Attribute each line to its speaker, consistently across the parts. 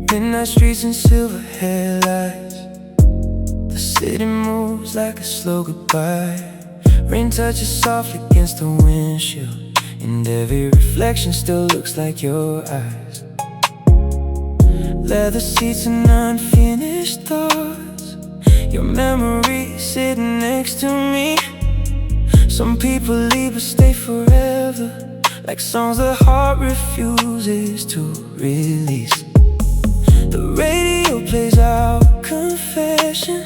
Speaker 1: Midnight streets and silver headlights. The city moves like a slow goodbye. Rain touches softly against the windshield, and every reflection still looks like your eyes. Leather seats and unfinished thoughts. Your memory sitting next to me. Some people leave but stay forever, like songs the heart refuses to release. The radio plays our confession,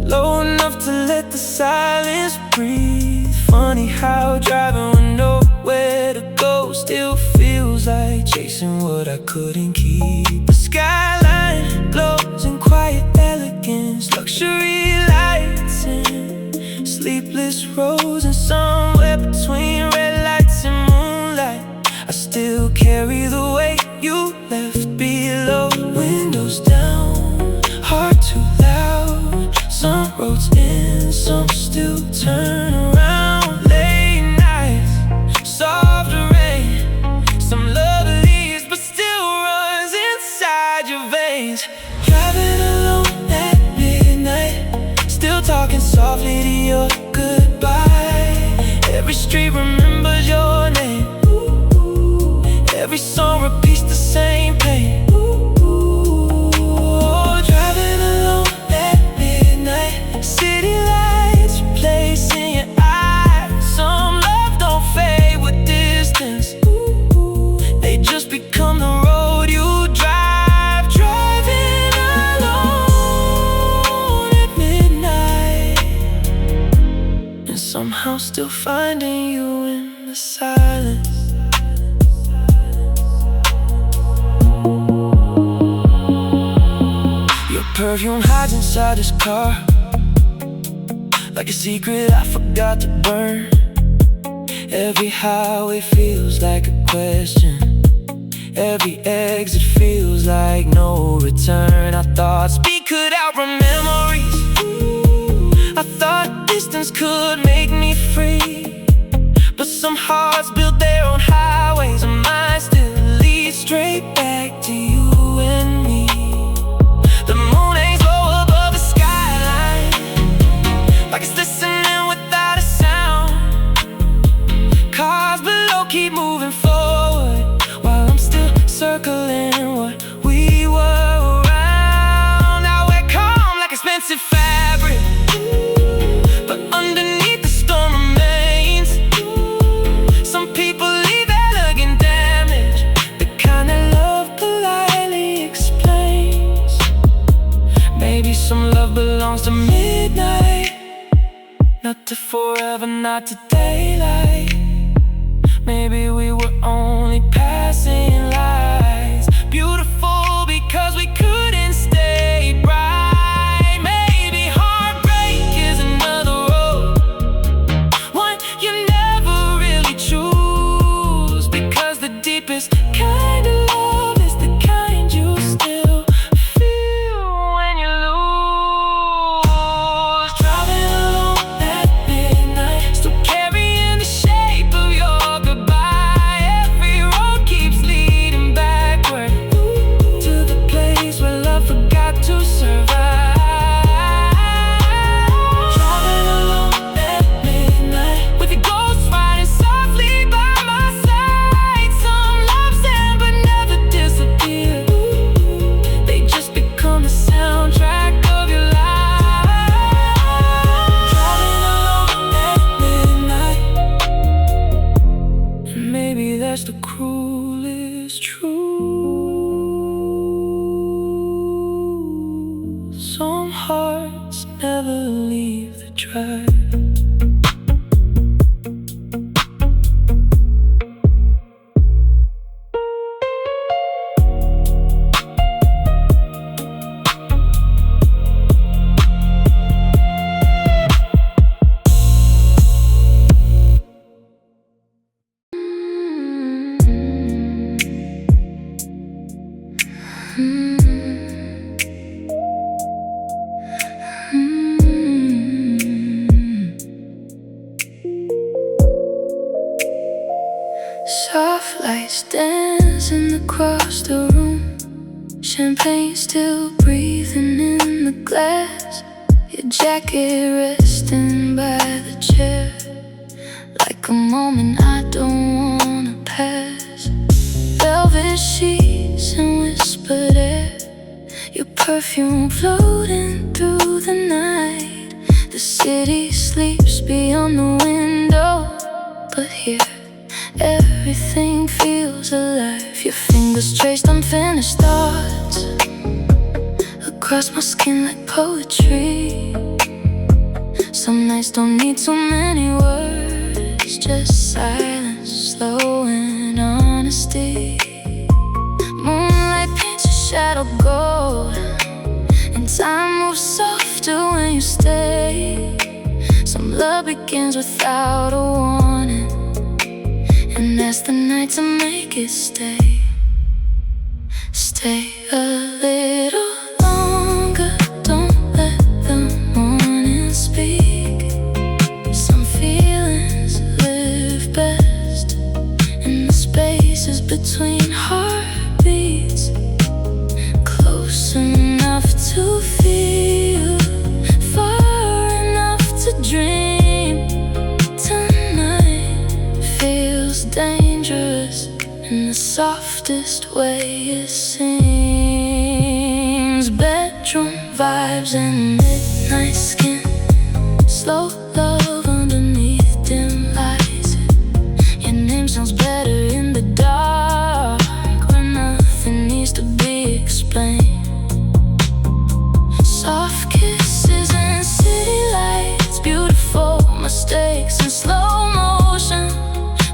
Speaker 1: low enough to let the silence breathe. Funny how driving with nowhere to go still feels like chasing what I couldn't keep. The skyline glows in quiet elegance, luxury lights and sleepless roads. And somewhere between red lights and moonlight, I still carry the weight you left below. Windows down, heart too loud. Some roads in, some still turn around. Late nights, soft rain. Some love leaves but still runs inside your veins. Driving alone at midnight, still talking softly to your goodbye. Every street remembers your name. Every song repeats the same pain. Driving alone at midnight, city lights replacing your eyes. Some love don't fade with distance, they just become the road you drive. Driving alone at midnight, and somehow still finding you in the silence. Perfume hides inside this car, like a secret I forgot to burn. Every highway feels like a question, every exit feels like no return. I thought speed could outrun memories, I thought distance could make me free. But some hearts build their own highways, and mine still leads straight back to you and me. The moon hangs low above the skyline, like it's listening without a sound. Cars below keep moving forward, while I'm still circling what we were around. Now we're calm like expensive fabric, but underneath the storm remains. Some people leave elegant damage, the kind of love politely explains. Maybe some love belongs to midnight, not to forever, not to daylight. Maybe we were only passing lights, beautiful because we couldn't stay bright. Maybe heartbreak is another road, one you never really choose, because the deepest kind of love is the kind you still feel when you lose. Driving alone at midnight, still carrying the shape of your goodbye. Every road keeps leading backward, to the place where love forgot to survive. Driving alone at midnight, with your ghost riding softly by my side. Some loves end but never disappear, they just become the soundtrack of your life. Driving alone at midnight, and maybe that's the cruelest truth. Some hearts never leave the drive. Soft lights dancing across the room, champagne still breathing in the glass. Your jacket resting by the chair, like a moment I don't wanna pass. Velvet sheets and whispered air, your perfume floating through the night. The city sleeps beyond the window, but here everything feels alive. Your fingers traced unfinished thoughts across my skin like poetry. Some nights don't need too many words, just silence, slow and honesty. Moonlight paints your shadow gold, and time moves softer when you stay. Some love begins without a warning, and that's the night to make it stay. Stay a little longer, don't let the morning speak. Some feelings live best in the spaces between heartbeats, close enough to feel, far enough to dream. Tonight feels dangerous in the softest way it seems. Bedroom vibes and midnight skin, slow love underneath dim lights. Your name sounds better in the dark, where nothing needs to be explained. Soft kisses and city lights, beautiful mistakes in slow motion.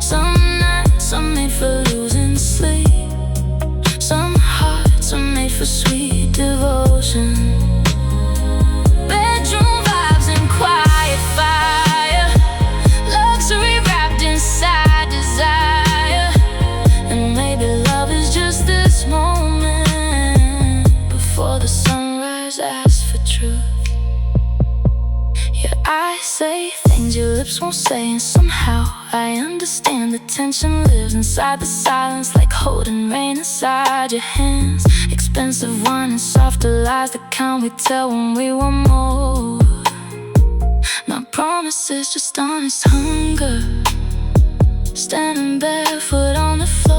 Speaker 1: Some nights are made for losing sleep, some hearts are made for sweet devotion. Bedroom vibes and quiet fire, luxury wrapped inside desire. And maybe love is just this moment before the sunrise asks for truth. Your eyes say things your lips won't say, and somehow I understand the tension lives inside the silence, like holding rain inside your hands. Expensive wine and softer lies that can't we tell when we were more. My promise is just honest hunger, standing barefoot on the floor.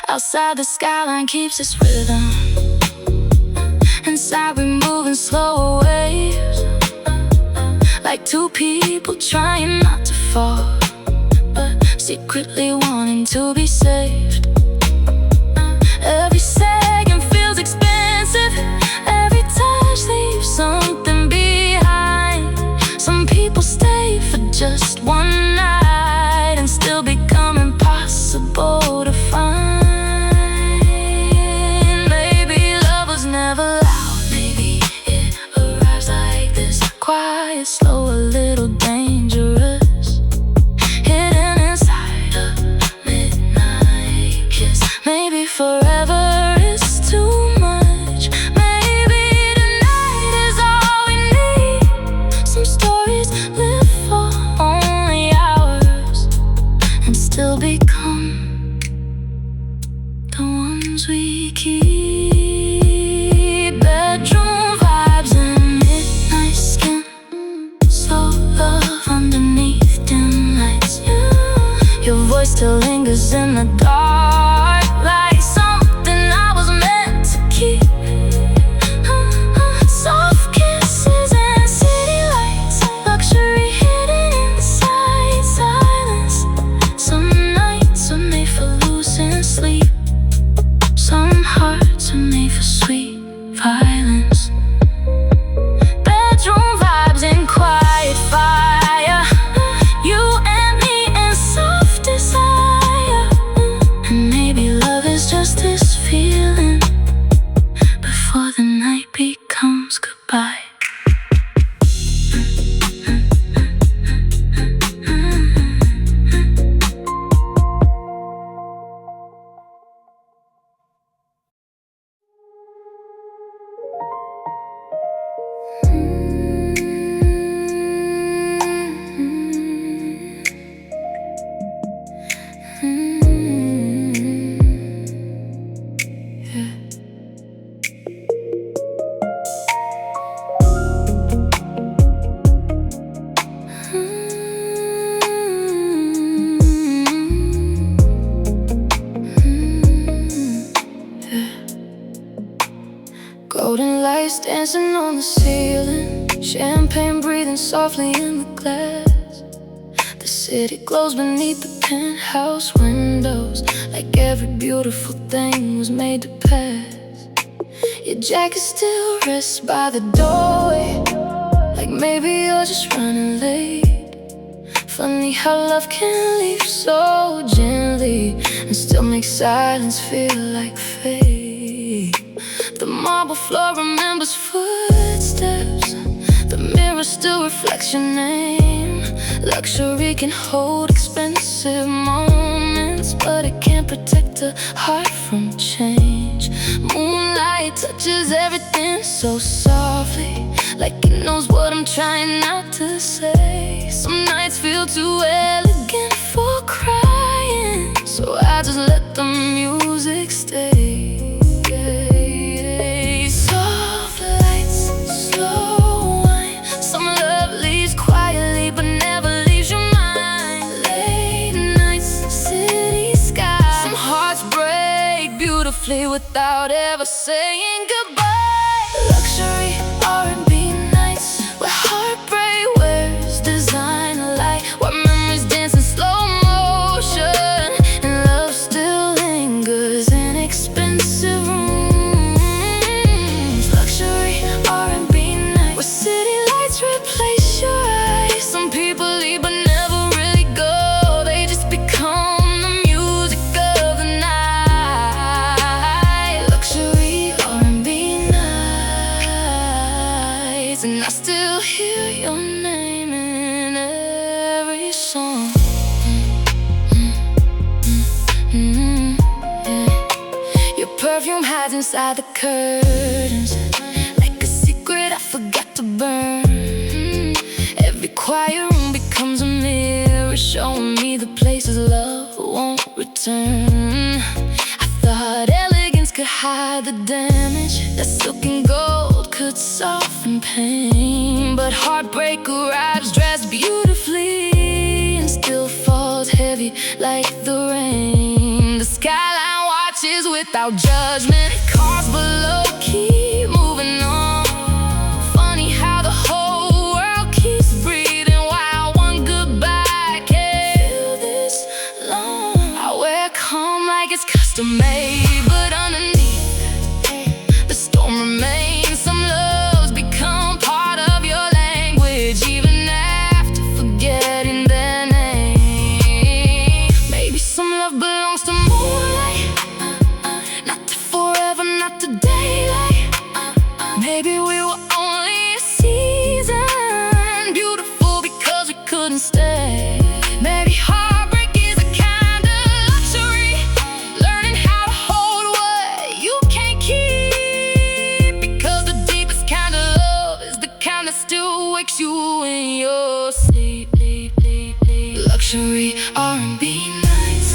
Speaker 1: Outside the skyline keeps its rhythm, inside we move in slower waves, like two people trying not to fall, but secretly wanting to be saved. Every second feels expensive, every touch leaves something behind. Some people stay for just one night and still become impossible to find. Maybe love was never loud, maybe it arrives like this, quiet, slow, a little dangerous, hidden inside a midnight kiss. Maybe forever is too much, maybe tonight is all we need. Some stories live for only hours and still become the ones we keep. Bedroom vibes and midnight skin, slow love underneath dim lights. Your voice still lingers in the dark, like something I was meant to keep. Soft kisses and city lights, luxury hidden inside silence. Some nights are made for losing sleep, some hearts are made for sweet violence. Bedroom vibes and quiet fire, you and me in soft desire. And lights dancing on the ceiling, champagne breathing softly in the glass. The city glows beneath the penthouse windows, like every beautiful thing was made to pass. Your jacket still rests by the doorway, like maybe you're just running late. Funny how love can leave so gently and still make silence feel like fate. The marble floor remembers footsteps, the mirror still reflects your name. Luxury can hold expensive moments, but it can't protect a heart from change. Moonlight touches everything so softly, like it knows what I'm trying not to say. Some nights feel too elegant for crying, so I just let the music stay. Soft lights, slow wine. Some love leaves quietly but never leaves your mind. Late nights, city skies. Some hearts break beautifully without ever saying goodbye. Luxury R&B nights where heartbreak wears designer light, where memories dance in slow motion and love still lingers in expensive rooms. Luxury R&B nights where city lights replace your eyes. Some people leave but never really go, they just become the music of the night. Luxury R&B nights, and I still hear your name in every song. Yeah. Your perfume hides inside the curtains, like a secret I forgot to burn. Every quiet room becomes a mirror, showing me the places love won't return. I thought elegance could hide the damage, that silk and gold could soften pain. But heartbreak arrives dressed beautifully and still falls heavy like the rain. The skyline watches without judgment, cars below keep moving on. Funny how the whole world keeps breathing while one goodbye can feel this long. I wear calm like it's custom made, but underneath the storm remains. Some loves become part of your language even after forgetting their name. Maybe some love belongs to moonlight, not to forever, not to daylight. Maybe we were only a season, beautiful because we couldn't stay. Maybe heartbreak is a kind of luxury, learning how to hold what you can't keep. Because the deepest kind of love is the kind that still wakes you in your sleep. Luxury R&B nights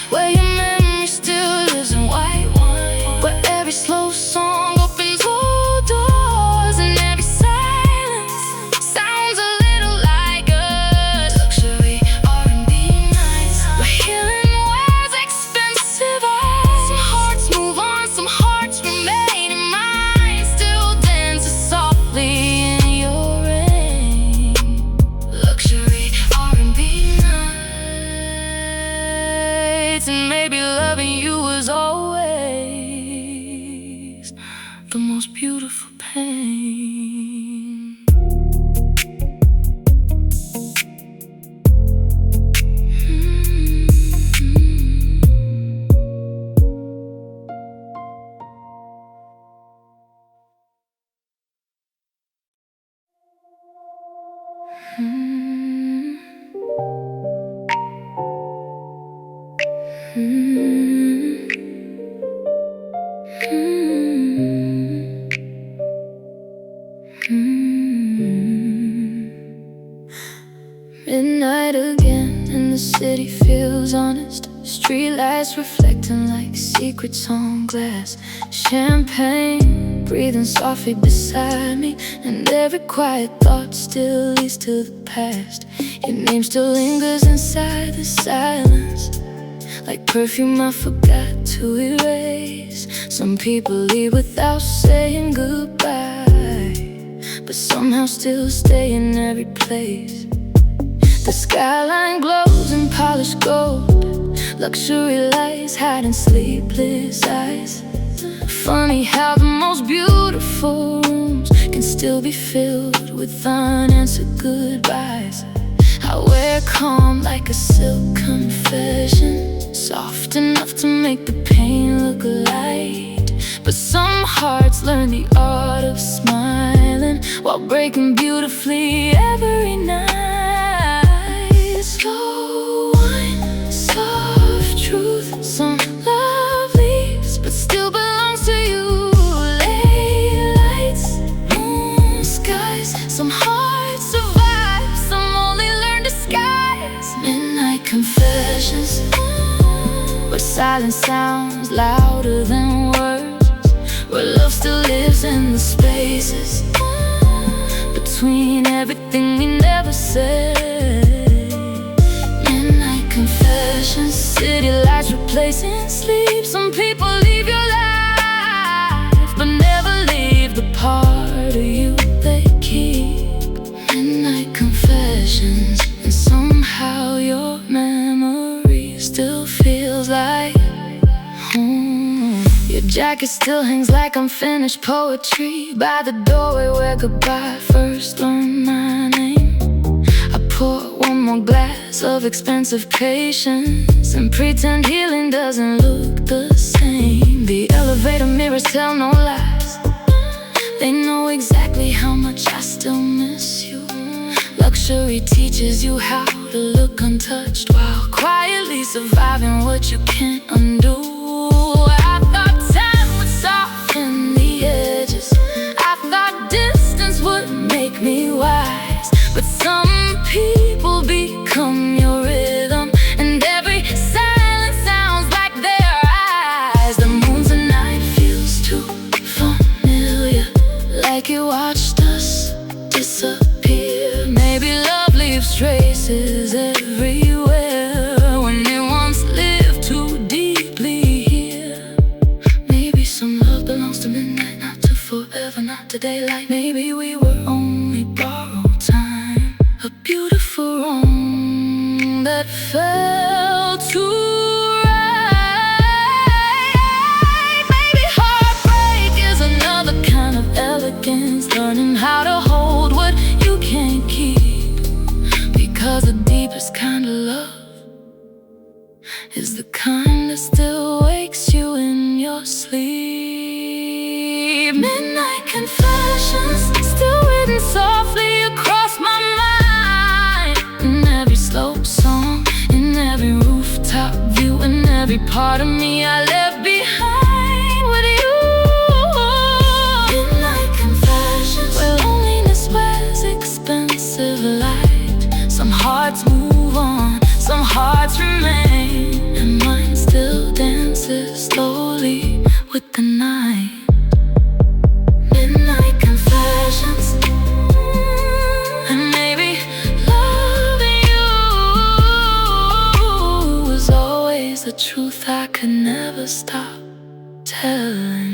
Speaker 1: where your memory still lives in white wine, where every slow song opens old doors and every silence sounds a little like us. Luxury R&B nights where healing wears expensive eyes. Some hearts move on, some hearts remain, and mine still dances softly in your rain. Luxury R&B nights, and maybe loving you was always the most beautiful pain. Midnight again and the city feels honest. Streetlights reflecting like secrets on glass. Champagne breathing softly beside me, and every quiet thought still leads to the past. Your name still lingers inside the silence, like perfume I forgot to erase. Some people leave without saying goodbye. but somehow still stay in every place. The skyline glows in polished gold, luxury lights hiding sleepless eyes. Funny how the most beautiful rooms can still be filled with unanswered goodbyes. I wear calm like a silk confession, soft enough to make the pain look light. But some hearts learn the art of smiling while breaking beautifully every night. Slow wine, soft truth, some love leaves but still belongs to you. Late lights, moon skies, some hearts survive, some only learn disguise. Midnight confessions, where silence sounds louder than words, where love still lives in the spaces between everything we never said. Midnight confessions, city lights replacing sleep. Some people leave your life but never leave the part of you they keep. Midnight confessions, and somehow your memory still feels like home. Your jacket still hangs like unfinished poetry by the doorway where goodbye first learned my name. I pour one more glass of expensive patience and pretend healing doesn't look the same. The elevator mirrors tell no lies, they know exactly how much I still miss you. Luxury teaches you how to look untouched while quietly surviving what you can't undo. I thought time would soften the edges, I thought distance would make me wise. But some people become your rhythm, and every silence sounds like their eyes. The moon's a night feels too familiar, like it watched us disappear. Maybe love leaves traces everywhere when it once lived too deeply here. Maybe some love belongs to midnight, not to forever, not to daylight. Maybe we were only borrowed time, a beautiful wrong that fell too right. Maybe heartbreak is another kind of elegance, learning how to hold what you can't keep. Because the deepest kind of love is the kind that still wakes you in your sleep. Midnight confessions, still written softly across my mind. In every slow song, in every rooftop view, in every part of me I left behind with you. Midnight confessions, where loneliness wears expensive light. Some hearts move on, some hearts remain, and mine still dances slowly with the night. Midnight confessions, and maybe loving you was always the truth I could never stop telling.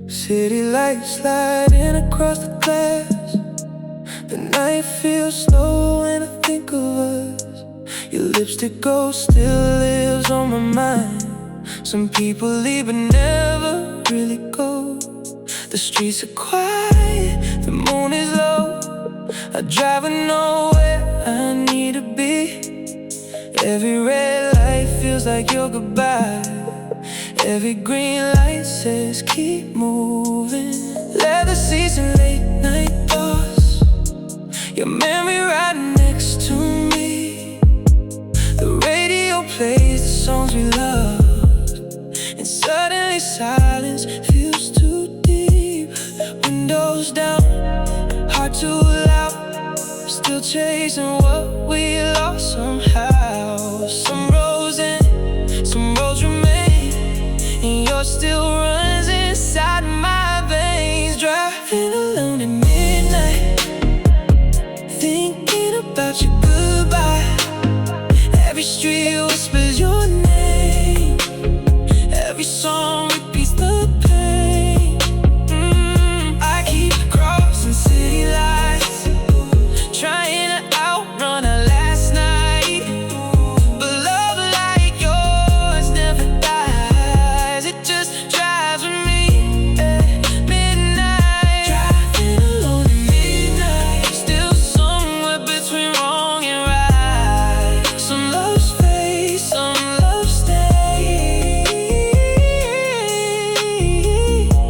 Speaker 2: City lights sliding across the glass. The night feels slow when I think of us. Your lipstick gold still lives on my mind. Some people leave but never really go. The streets are quiet, the moon is low. I drive with nowhere I need to be. Every red light feels like your goodbye. Every green light says keep moving. Leather seats and late night thoughts, your memory right next to me. The radio plays the songs we loved, and suddenly silence feels too deep. Windows down, heart too loud, still chasing what we lost somehow. Some roads end, some roads remain.
Speaker 1: yours still runs inside my veins. Driving alone at midnight, thinking about your goodbye. Every street whispers your name, every song repeats the pain. I keep crossing city lights, trying to outrun our last night. But love like yours never dies, it just drives with me at midnight. Driving alone at midnight, still somewhere between wrong and right. Some loves fade, some loves stay,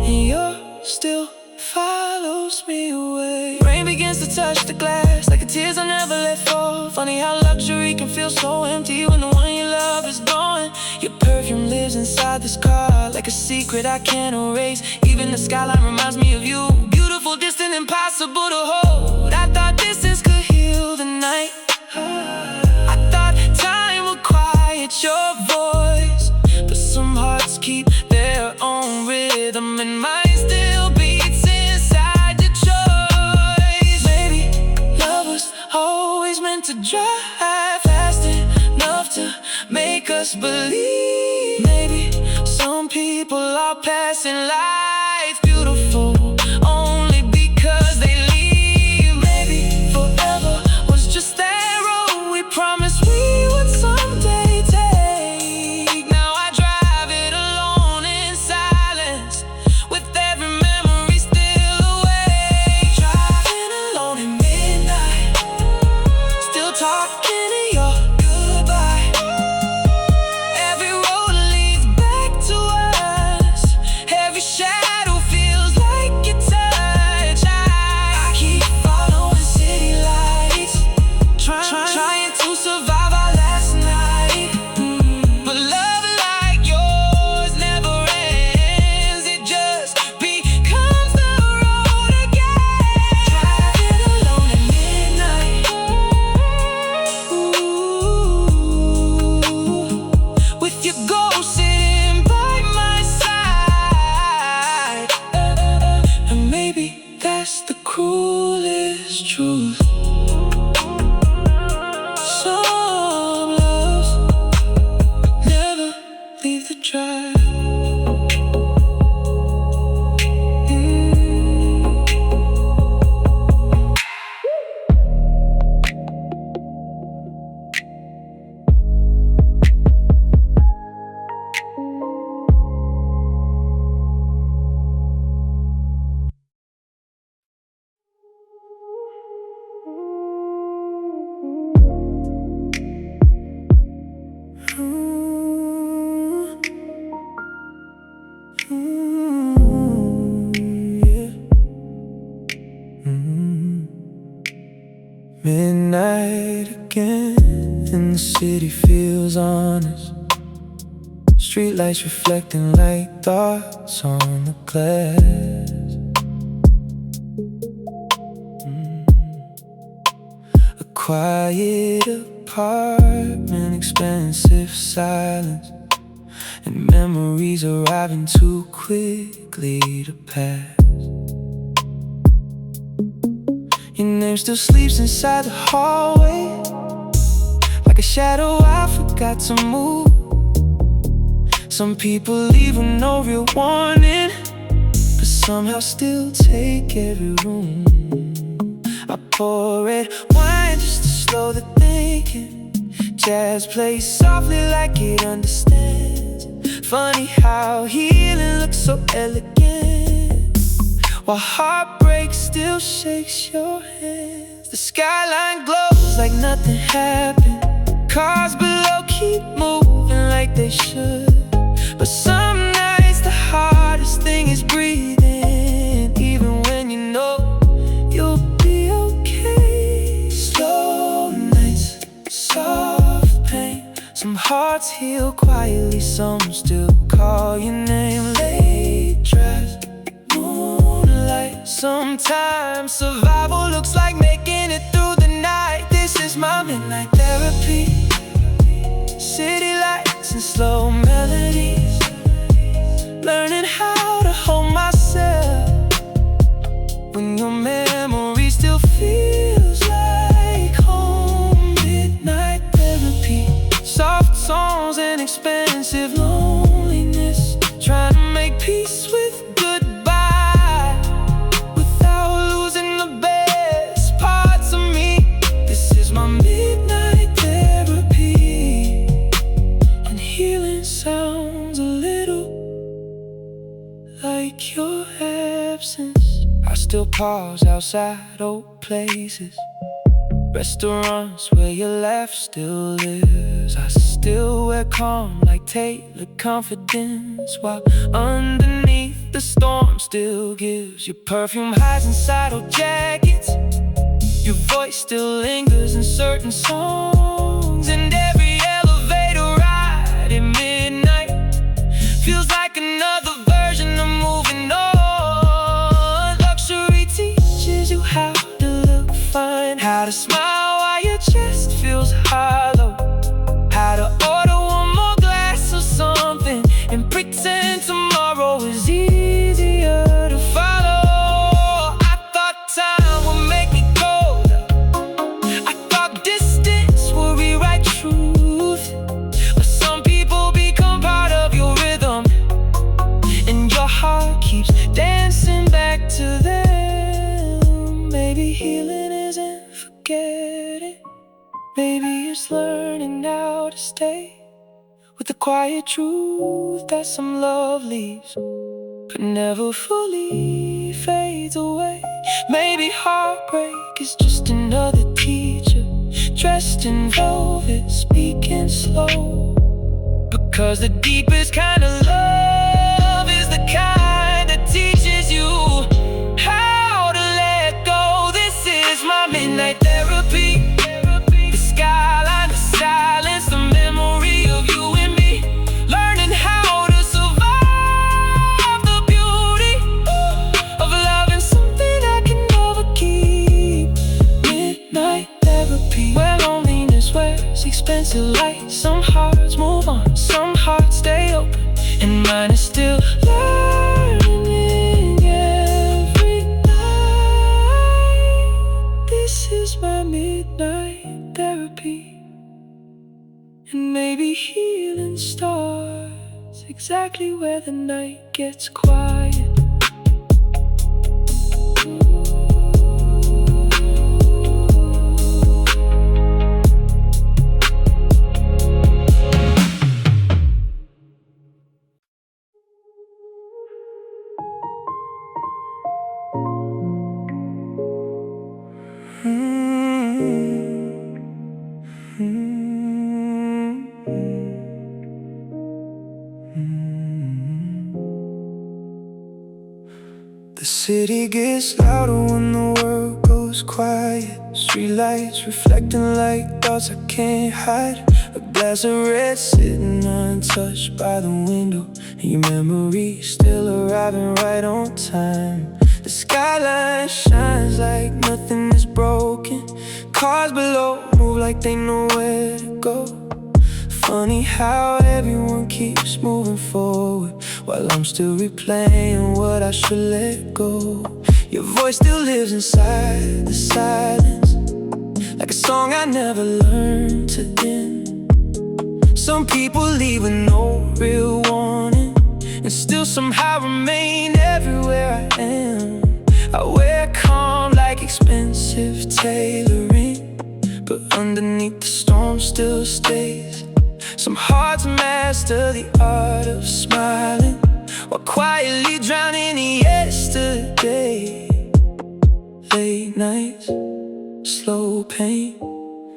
Speaker 1: and yours still follows me away. Rain begins to touch the glass like the tears I never let fall. Funny how luxury can feel so empty when the one you love is gone. Your perfume lives inside this car like a secret I can't erase. Even the skyline reminds me of you. Beautiful, distant, impossible to hold. I thought distance could heal the night. I thought time would quiet your voice, but some hearts keep their own rhythm, and mine still beats inside your choice. Maybe love was always meant to drive fast enough to make us believe. Maybe some people are passing life beautiful only because they leave. Maybe forever was just that road we promised we would someday take. Now I drive it alone in silence, with every memory still awake. Driving alone at midnight, still talking to your goodbye. Every road leads back to us, every shadow feels like your touch. I keep following city lights, trying to survive our last night. But love like yours never ends, it just becomes the road again. Driving alone at midnight, with your ghost sitting by my side. And maybe that's the cruelest truth. Some loves never leave the drive. Midnight again, and the city feels honest. Streetlights reflecting like thoughts on the glass. A quiet apartment, expensive silence, and memories arriving too quickly to pass. Your name still sleeps inside the hallway, like a shadow I forgot to move. Some people leave with no real warning, but somehow still take every room. I pour red wine just to slow the thinking. Jazz plays softly like it understands. Funny how healing looks so elegant, while heartbreak still shakes your hands. The skyline glows like nothing happened. Cars below keep moving like they should. But some nights the hardest thing is breathing, even when you know you'll be okay. Slow nights, soft pain. Some hearts heal quietly, some still call your name. Late drives, moonlight. Sometimes survival looks like making it through the night. This is my midnight therapy. City lights and slow melodies, learning how to hold myself when your memory still feels like home. Midnight therapy, soft songs and expensive loneliness, trying to make peace with goodbye without losing the best parts of me. This is my midnight therapy, and healing sounds a little like your absence. I still pause outside old places, restaurants where your laugh still lives. I still wear calm like tailored confidence, while underneath the storm still gives your perfume hides inside old jackets. Your voice still lingers in certain songs, and every elevator ride at midnight feels like another version of moving on. Luxury teaches you how to look fine, how to smile while your chest feels hollow, how to order one more glass of something and pretend tomorrow is easier to follow. I thought time would make me colder, I thought distance would rewrite truth, but some people become part of your rhythm, and your heart keeps dancing back to them. Maybe healing isn't forgetting, maybe it's learning how to stay with the quiet truth that some love leaves but never fully fades away. Maybe heartbreak is just another teacher, dressed in velvet, speaking slow, because the deepest kind of love is the kind that teaches you how to let go. This is my midnight therapy. The skyline, the silence, the memory of you and me, learning how to survive the beauty of loving something I can never keep. Midnight therapy, where loneliness wears expensive lights. Some hearts move on, some hearts stay open, and mine is still learning every night. This is my midnight therapy, and maybe healing starts exactly where the night gets quiet. The city gets louder when the world goes quiet. Streetlights reflecting like thoughts I can't hide. A glass of red sitting untouched by the window, and your memory still arriving right on time. The skyline shines like nothing is broken. Cars below move like they know where to go. Funny how everyone keeps moving forward while I'm still replaying what I should let go. Your voice still lives inside the silence, like a song I never learned to end. Some people leave with no real warning, and still somehow remain everywhere I am. I wear calm like expensive tailoring, but underneath the storm still stays. Some hearts master the art of smiling while quietly drowning in yesterday. Late nights, slow pain,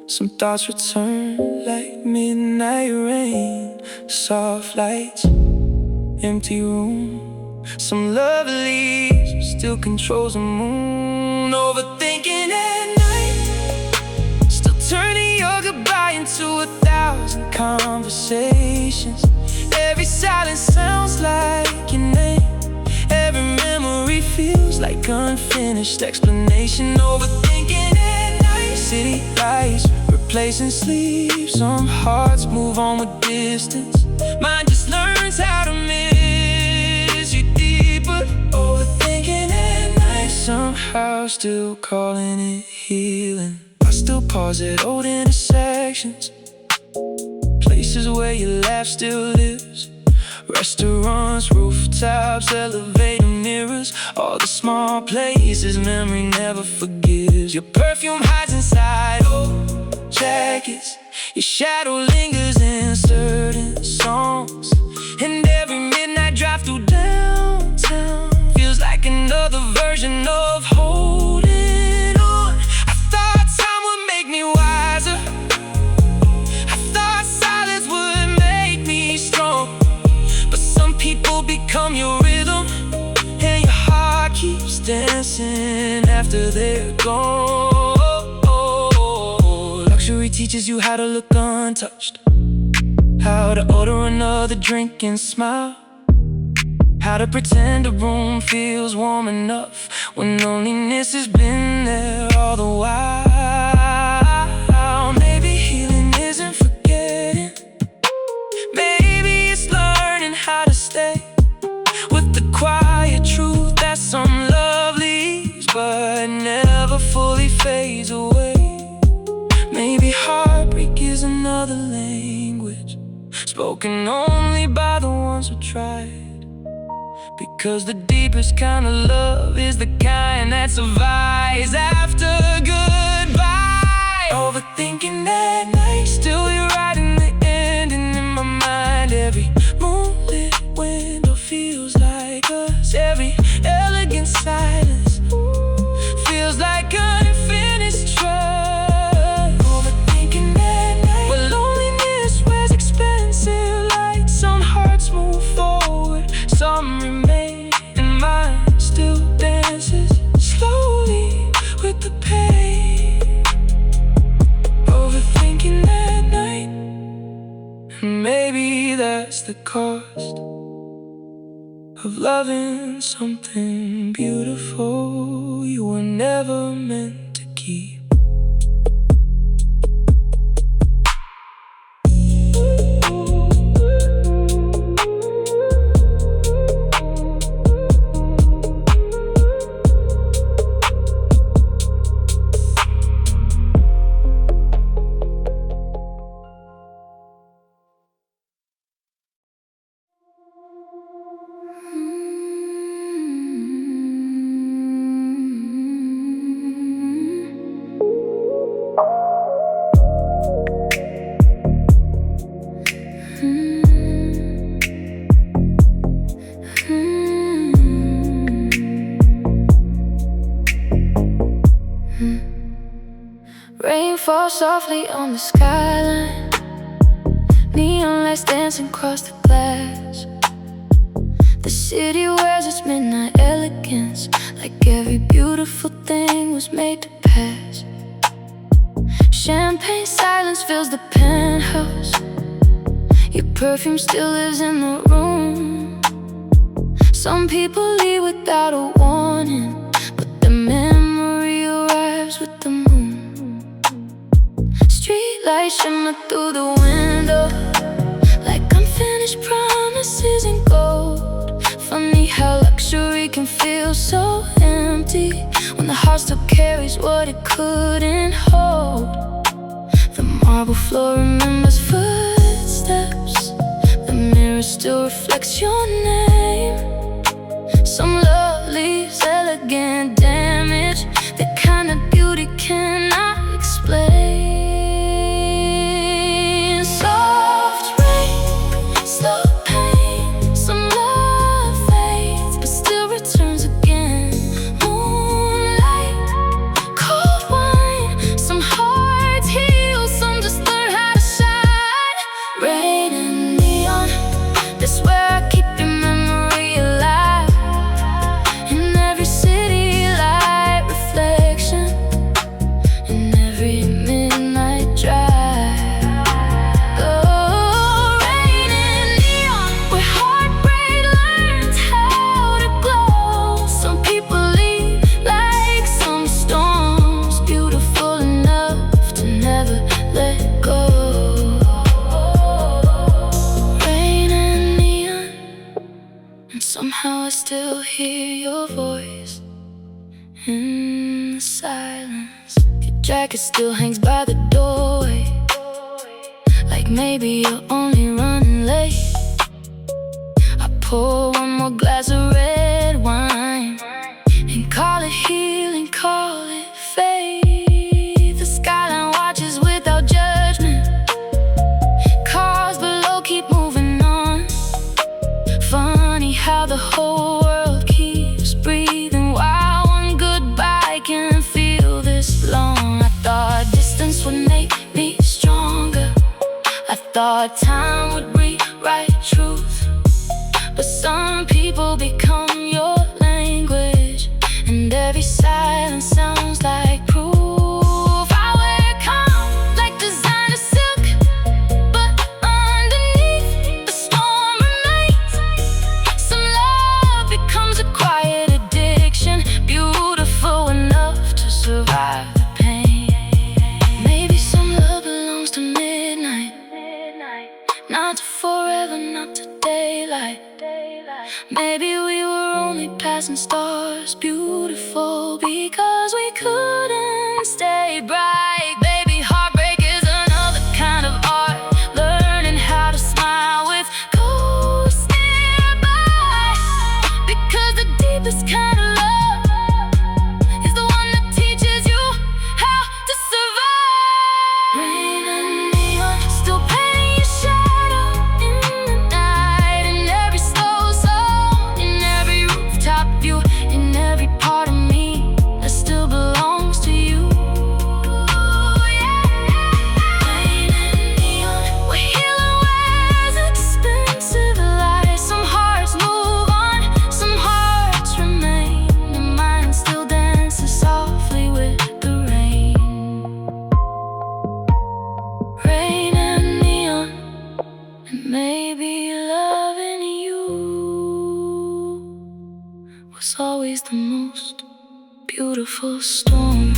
Speaker 1: some thoughts return like midnight rain. Soft lights, empty room, some love leaves still controls the moon. Overthinking at night, still turning your goodbye into 1,000 conversations. Every silence sounds like your name, every memory feels like unfinished explanation. Overthinking at night, city lights replacing sleep. Some hearts move on with distance, mine just learns how to miss. somehow still calling it healing. I still pause at old intersections, places where your laugh still lives. Restaurants, rooftops, elevator mirrors, all the small places memory never forgives. Your perfume hides inside old jackets, your shadow lingers in certain songs, and every midnight drive through downtown feels like another version of holding on. I thought time would make me wiser, I thought silence would make me strong, but some people become your rhythm, and your heart keeps dancing after they're gone. Luxury teaches you how to look untouched, how to order another drink and smile, how to pretend a room feels warm enough when loneliness has been there all the while. Maybe healing isn't forgetting, maybe it's learning how to stay with the quiet truth that some love leaves but never fully fades away. Maybe heartbreak is another language spoken only by the ones who tried, because the deepest kind of love is the kind that survives after goodbye. Overthinking that night, still you're writing the ending in my mind. Every moonlit window feels like us, every elegant silence feels like an unfinished trust. Overthinking that night, where loneliness wears expensive lights. Some hearts move forward, some remain, and mine still dances slowly with the pain. Overthinking that night, and maybe that's the cost of loving something beautiful you were never meant to keep.
Speaker 2: Rain falls softly on the skyline, neon lights dancing across the glass. The city wears its midnight elegance, like every beautiful thing was made to pass. Champagne silence fills the penthouse, your perfume still lives in the room. Some people leave without a warning, but the memory arrives with the moon. Street lights shimmer through the window, like unfinished promises in gold. Funny how luxury can feel so empty when the heart still carries what it couldn't hold. The marble floor remembers footsteps, the mirror still reflects your name. Some love leaves elegant damage, the kind of beauty cannot explain. Soft rain, slow pain, some love fades but still returns again. Moonlight, cold wine, some hearts heal, some just learn how to shine. Rain and neon, that's where I keep your memory alive. In every city light reflection, in every midnight drive. Oh, rain and neon, where heartbreak learns how to glow. Some people leave like some storms, beautiful enough to never let go. Rain and neon, and somehow I still hear your voice
Speaker 3: silence. Your jacket still hangs by the doorway, like maybe you're only running late. I pour one more glass of red wine and call it healing, call it faith. The skyline watches without judgment. Cars below keep moving on. Funny how the whole world keeps breathing while one goodbye can feel this long. I thought distance would make me stronger. I thought time would rewrite truth. But some people become your language, and every silence sounds like proof. I wear calm like designer silk, but underneath the storm remains. Some love becomes a quiet addiction, beautiful enough to survive the pain. Maybe some love belongs to midnight, not to forever, not to daylight. Maybe we were only passing stars, beautiful because we couldn't stay bright. Baby, heartbreak is another kind of art, learning how to smile with ghosts nearby. Because the deepest kind of love is the one that teaches you how to survive. Rain and neon still painting your shadow in the night, in every slow song, in every rooftop view, in every part of me that still belongs to you. Rain and neon, we're healing where's expensive lies. Some hearts move on, some hearts remain, and mine still dances softly with the rain. Rain and neon, and maybe loving you was always the most beautiful storm.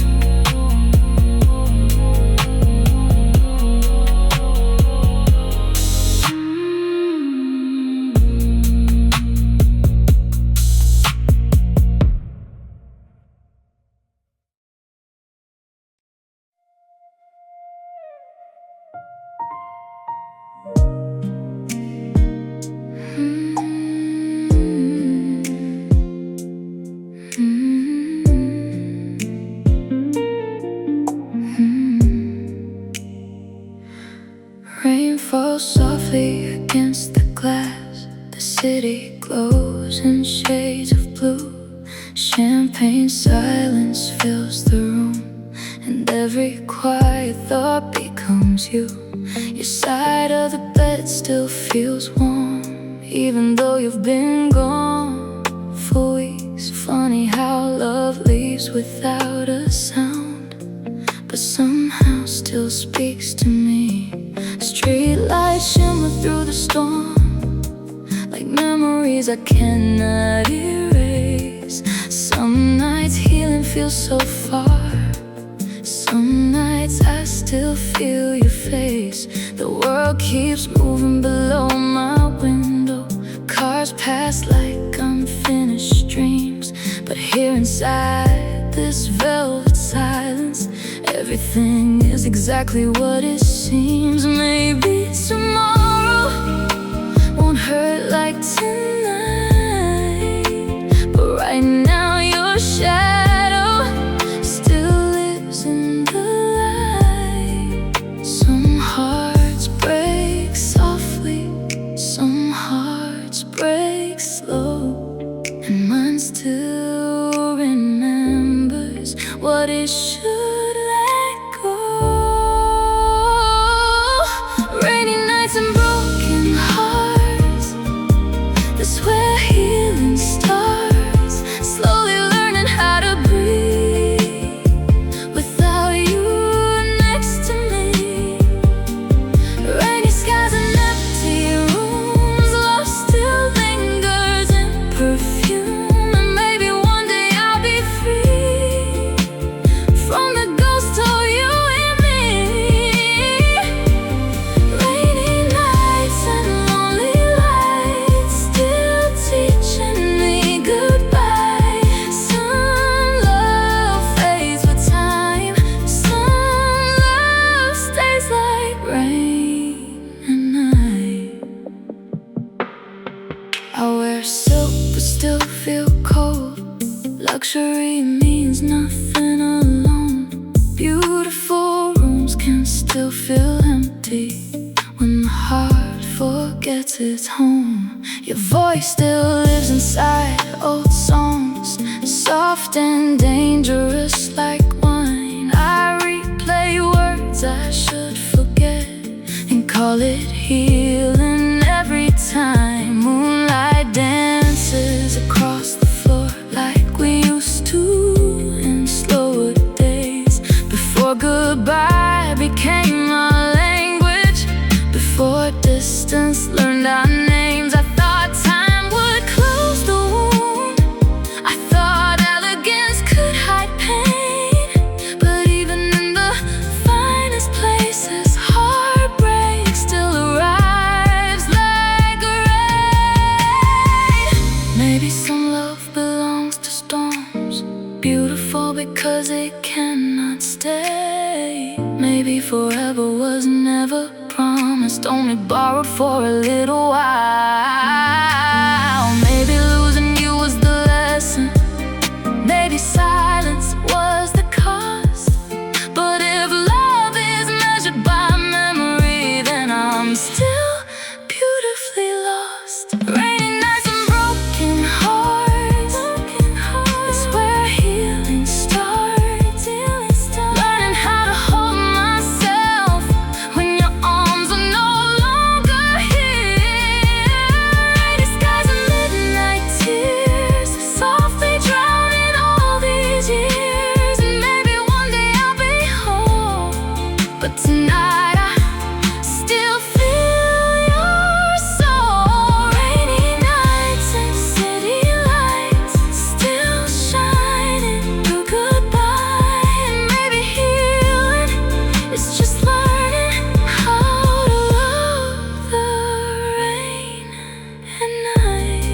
Speaker 3: Rain falls softly against the glass. The city glows in shades of blue. Champagne silence fills the room, and every quiet thought becomes you. Your side of the bed still feels warm, even though you've been gone for weeks. Funny how love leaves without a sound, but somehow still speaks to me. Street lights shimmer through the storm, like memories I cannot erase. Some nights healing feels so far, some nights I still feel your face. The world keeps moving below my window. Cars pass like unfinished dreams, but here inside this velvet silence, everything is exactly what it seems. Maybe tomorrow won't hurt like tonight, but right now your shadow still lives in the light. Some hearts break softly, some hearts break slow, and mine still remembers what it should let go. Rainy nights and broken hearts, that's where healing starts. Slowly learning how to breathe without you next to me. Rainy skies and empty rooms, love still lingers in perfume. And maybe one day I'll be free from the Beautiful rooms can still feel empty when the heart forgets its home. Your voice still lives inside old songs, soft and dangerous like wine. I replay words I should forget and call it healing every time. Moonlight dances across the floor like we used to in slower days, before goodbye became our language, before distance learned our names. I thought time would close the wound, I thought elegance could hide pain, but even in the finest places, heartbreak still arrives like rain. Maybe some love belongs to storms, beautiful because it cannot stay. Maybe forever was never promised, only borrowed for a little while. Maybe losing you was the lesson, maybe silence was the cost. But if love is measured by memory, then I'm still beautifully lost. Rainy nights and broken hearts is where healing starts. Learning how to hold myself when your arms are no longer here. Rainy skies and midnight tears softly drowning all these years. And maybe one day I'll be home, but tonight I still feel your soul. Rainy nights and city lights still shining through goodbye. And maybe healing is just learning how to love the rain and night.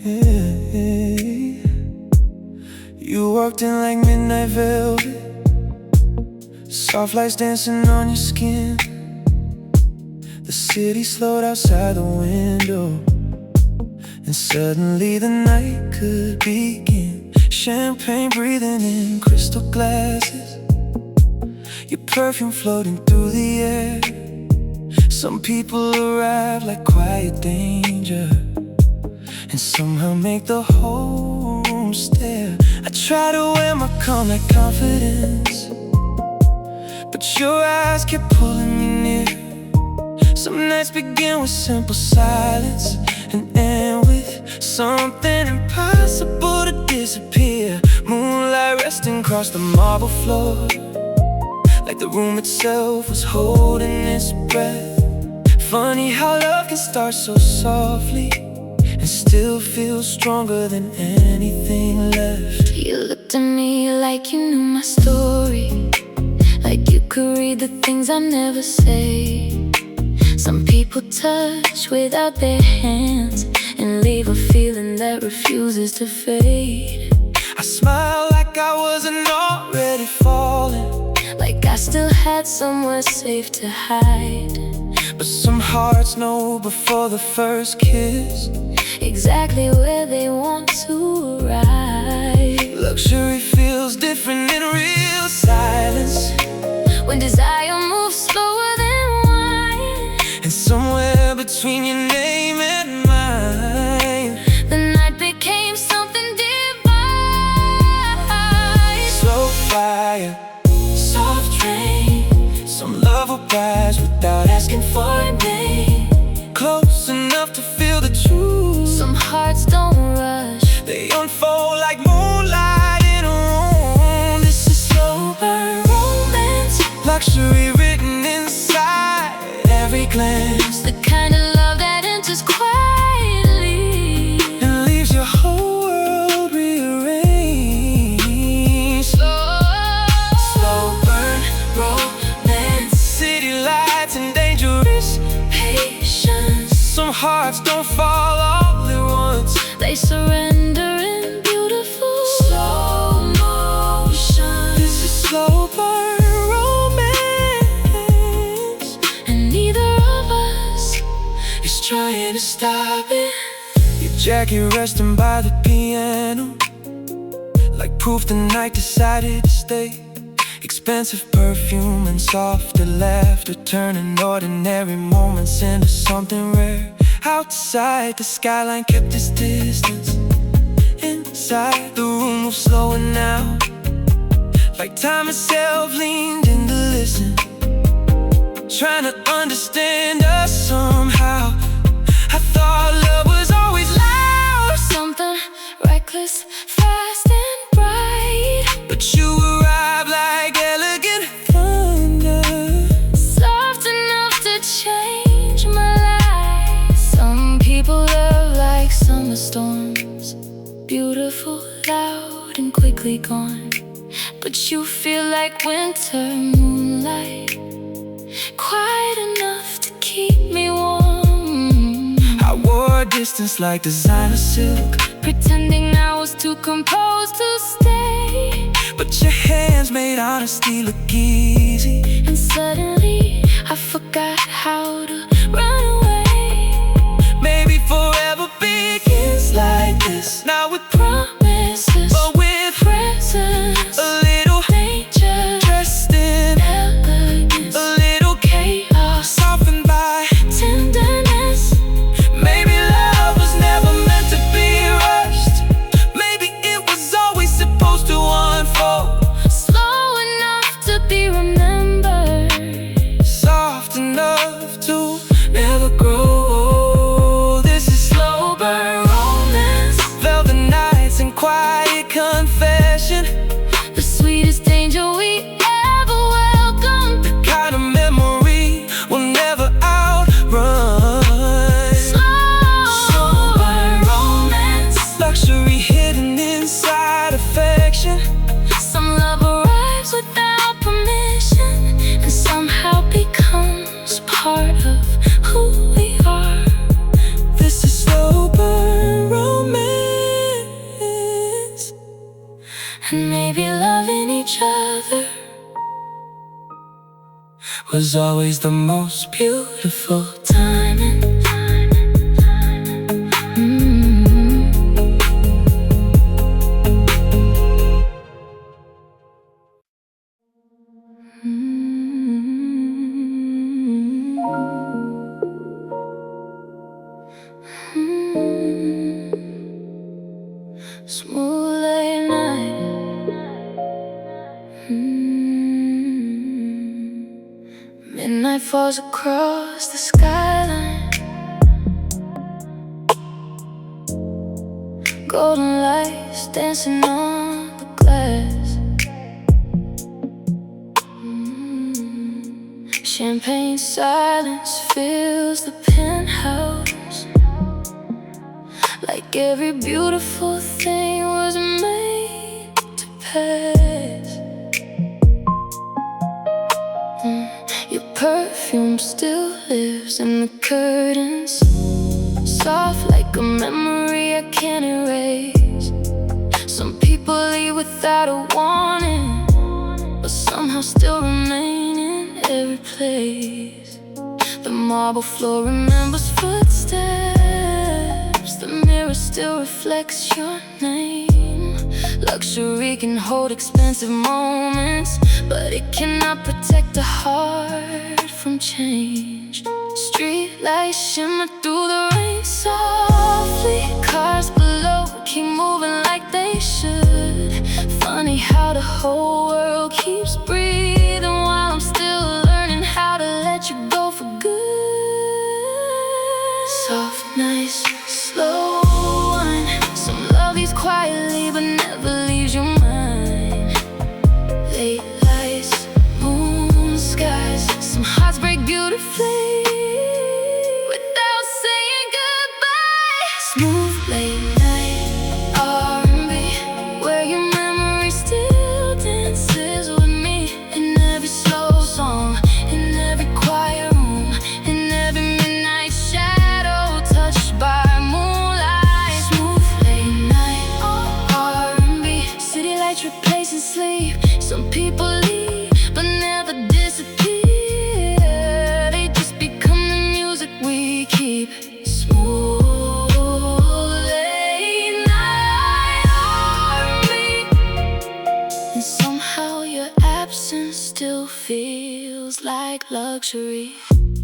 Speaker 1: Hey, you walked in like midnight velvet, soft lights dancing on your skin. The city slowed outside the window, and suddenly the night could begin. Champagne breathing in crystal glasses, your perfume floating through the air. Some people arrive like quiet danger, and somehow make the whole room stare. I try to wear my calm like confidence, but your eyes kept pulling me near. Some nights begin with simple silence and end with something impossible to disappear. Moonlight resting across the marble floor, like the room itself was holding its breath. Funny how love can start so softly and still feel stronger than anything left.
Speaker 3: You looked at me like you knew my story, like you could read the things I never say. Some people touch without their hands and leave a feeling that refuses to fade.
Speaker 1: I smiled like I wasn't already falling,
Speaker 3: like I still had somewhere safe to hide.
Speaker 1: but some hearts know before the first kiss
Speaker 3: exactly where they want to arrive.
Speaker 1: luxury feels different in real silence,
Speaker 3: When desire moves slower than wine,
Speaker 1: and somewhere between your name and mine,
Speaker 3: the night became something divine.
Speaker 1: slow fire,
Speaker 3: Soft rain,
Speaker 1: some love will rise without asking for a name. Close enough to feel the truth,
Speaker 3: some hearts don't rush.
Speaker 1: they unfold like moonlight in a room. This is slow burn romance, luxury written inside every glance,
Speaker 3: The kind of love that enters quietly
Speaker 1: and leaves your whole world rearranged. Slow burn romance, city hearts don't fall all at once.
Speaker 3: They surrender in beautiful slow motion.
Speaker 1: This is slow burn romance,
Speaker 3: and neither of us
Speaker 1: is trying to stop it. Your jacket resting by the piano, like proof the night decided to stay. Expensive perfume and softer laughter, turning ordinary moments into something rare. Outside, the skyline kept its distance. Inside, the room was slowing now, like time itself leaned in to listen, trying to understand us somehow. I thought love was always loud,
Speaker 3: something reckless, fast and bright.
Speaker 1: but you arrived like elegant thunder,
Speaker 3: Soft enough to change my life. Some people love like summer storms, beautiful, loud, and quickly gone. But you feel like winter moonlight, quiet enough to keep me warm.
Speaker 1: I wore distance like designer silk,
Speaker 3: Pretending I was too composed to stay.
Speaker 1: but your hands made honesty look easy.
Speaker 3: And suddenly I forgot how to run away.
Speaker 1: Maybe forever begins like this, not with
Speaker 3: Promises,
Speaker 1: but with
Speaker 3: presence,
Speaker 1: a little
Speaker 3: danger,
Speaker 1: dressed in
Speaker 3: elegance,
Speaker 1: a little
Speaker 3: chaos,
Speaker 1: softened by
Speaker 3: tenderness.
Speaker 1: maybe love was never meant to be rushed. Maybe it was always supposed to unfold,
Speaker 3: Slow enough to be remembered,
Speaker 1: soft enough to never grow old. This is slow burn romance, velvet nights and quiet confession,
Speaker 3: the sweetest danger we ever welcomed.
Speaker 1: kind of memory we'll never outrun.
Speaker 3: Slow burn romance,
Speaker 1: Luxury hidden inside affection.
Speaker 3: some love arrives without permission and somehow becomes part of who we are.
Speaker 1: This is slow burn romance.
Speaker 3: And maybe loving each other
Speaker 1: Was always the most
Speaker 3: beautiful timing. Smooth late night. Midnight falls across the skyline. Golden lights dancing on the glass. Champagne silence fills the penthouse, like every beautiful thing was made to pass. Your perfume still lives in the curtains, soft like a memory I can't erase. Some people leave without a warning, but somehow still remain in every place. The marble floor remembers footsteps, the mirror still reflects your name. Luxury can hold expensive moments, but it cannot protect a heart from change. Street lights shimmer through the rain softly. Cars below keep moving like they should. Funny how the whole world keeps breathing while I'm still learning how to let you go for good. Soft nights, slow wine. Some love leaves quietly but never leaves your mind. Late lights, moon skies. Some hearts break beautifully without saying goodbye. Smooth late night R&B, where your memory still dances with me. And feels like luxury.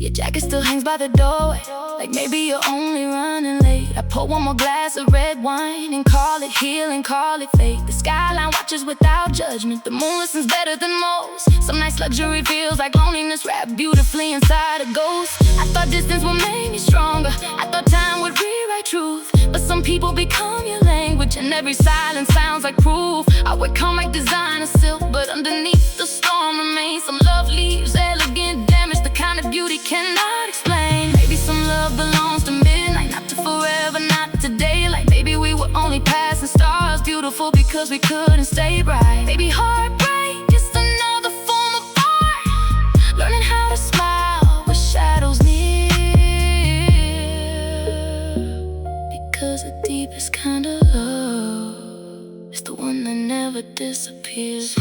Speaker 3: Your jacket still hangs by the doorway, like maybe you're only running late. I pour one more glass of red wine and call it healing, call it fate. The skyline watches without judgment. The moon listens better than most. Some nights luxury feels like loneliness wrapped beautifully inside a ghost. I thought distance would make me stronger. I thought time would rewrite truth. But some people become your language, and every silence sounds like proof. I would come like designer silk, but underneath the storm remains some love leaves elegant damage, the kind of beauty cannot explain. Maybe some love belongs to midnight, not to forever, not to daylight. Maybe we were only passing stars, beautiful because we couldn't stay bright. Maybe heartbreak is another form of art, learning how to smile with shadows near, because the deepest kind of love is the one that never disappears.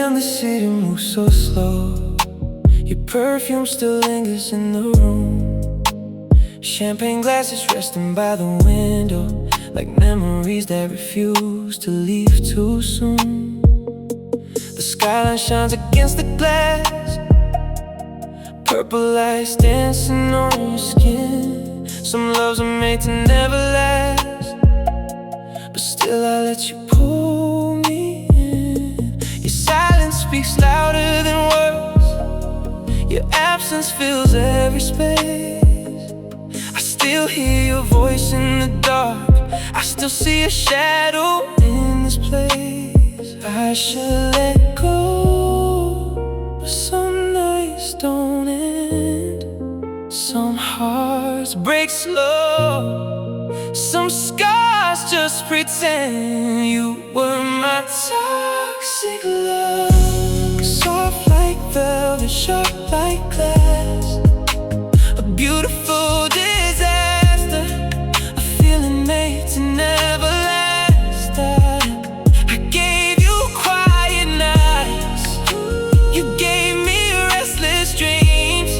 Speaker 2: The city moves so slow. Your perfume still lingers in the room. Champagne glasses resting by the window, like memories that refuse to leave too soon. The skyline shines against the glass, purple lights dancing on your skin. Some loves are made to never last, but still I let you pull me in. Your silence speaks louder than words. Your absence fills every space. I still hear your voice in the dark. I still see a shadow in this place. I should let go, but some nights don't end. Some hearts break slow, some scars just pretend. You were my toxic love, soft like velvet, sharp like glass, a beautiful disaster, a feeling made to never last. I gave you quiet nights, you gave me restless dreams.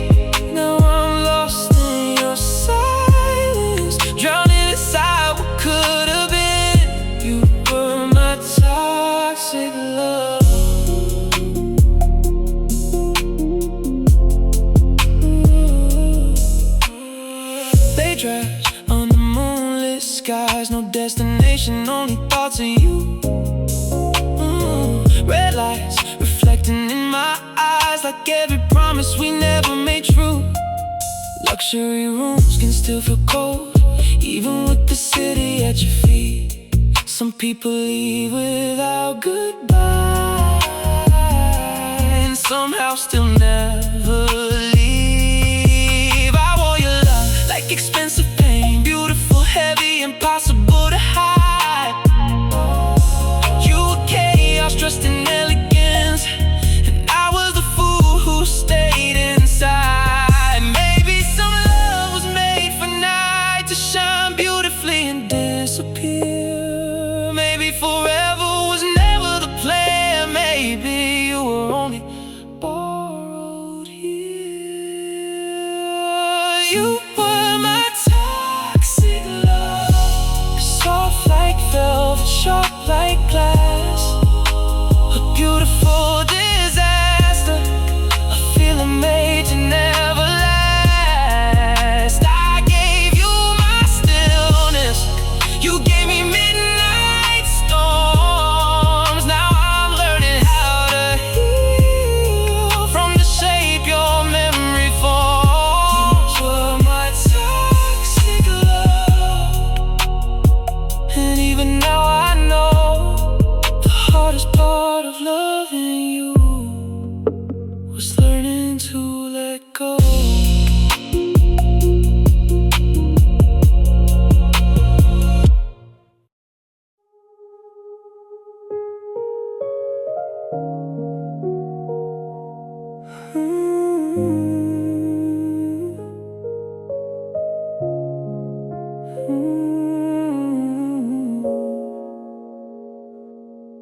Speaker 2: Now I'm lost in your silence, drowning inside what could have been. You were my toxic love. They drive on the moonlit skies, no destination, only thoughts of you. Red lights reflecting in my eyes, like every promise we never made true. Luxury rooms can still feel cold, even with the city at your feet. Some people leave without goodbye, and somehow still never leave. I want your love like expensive pain, beautiful, heavy, impossible to hide. You were chaos dressed in elegance, and I was the fool who stayed inside. Maybe some love was made for night to shine beautifully and disappear. Maybe forever was never the plan. Maybe you were only born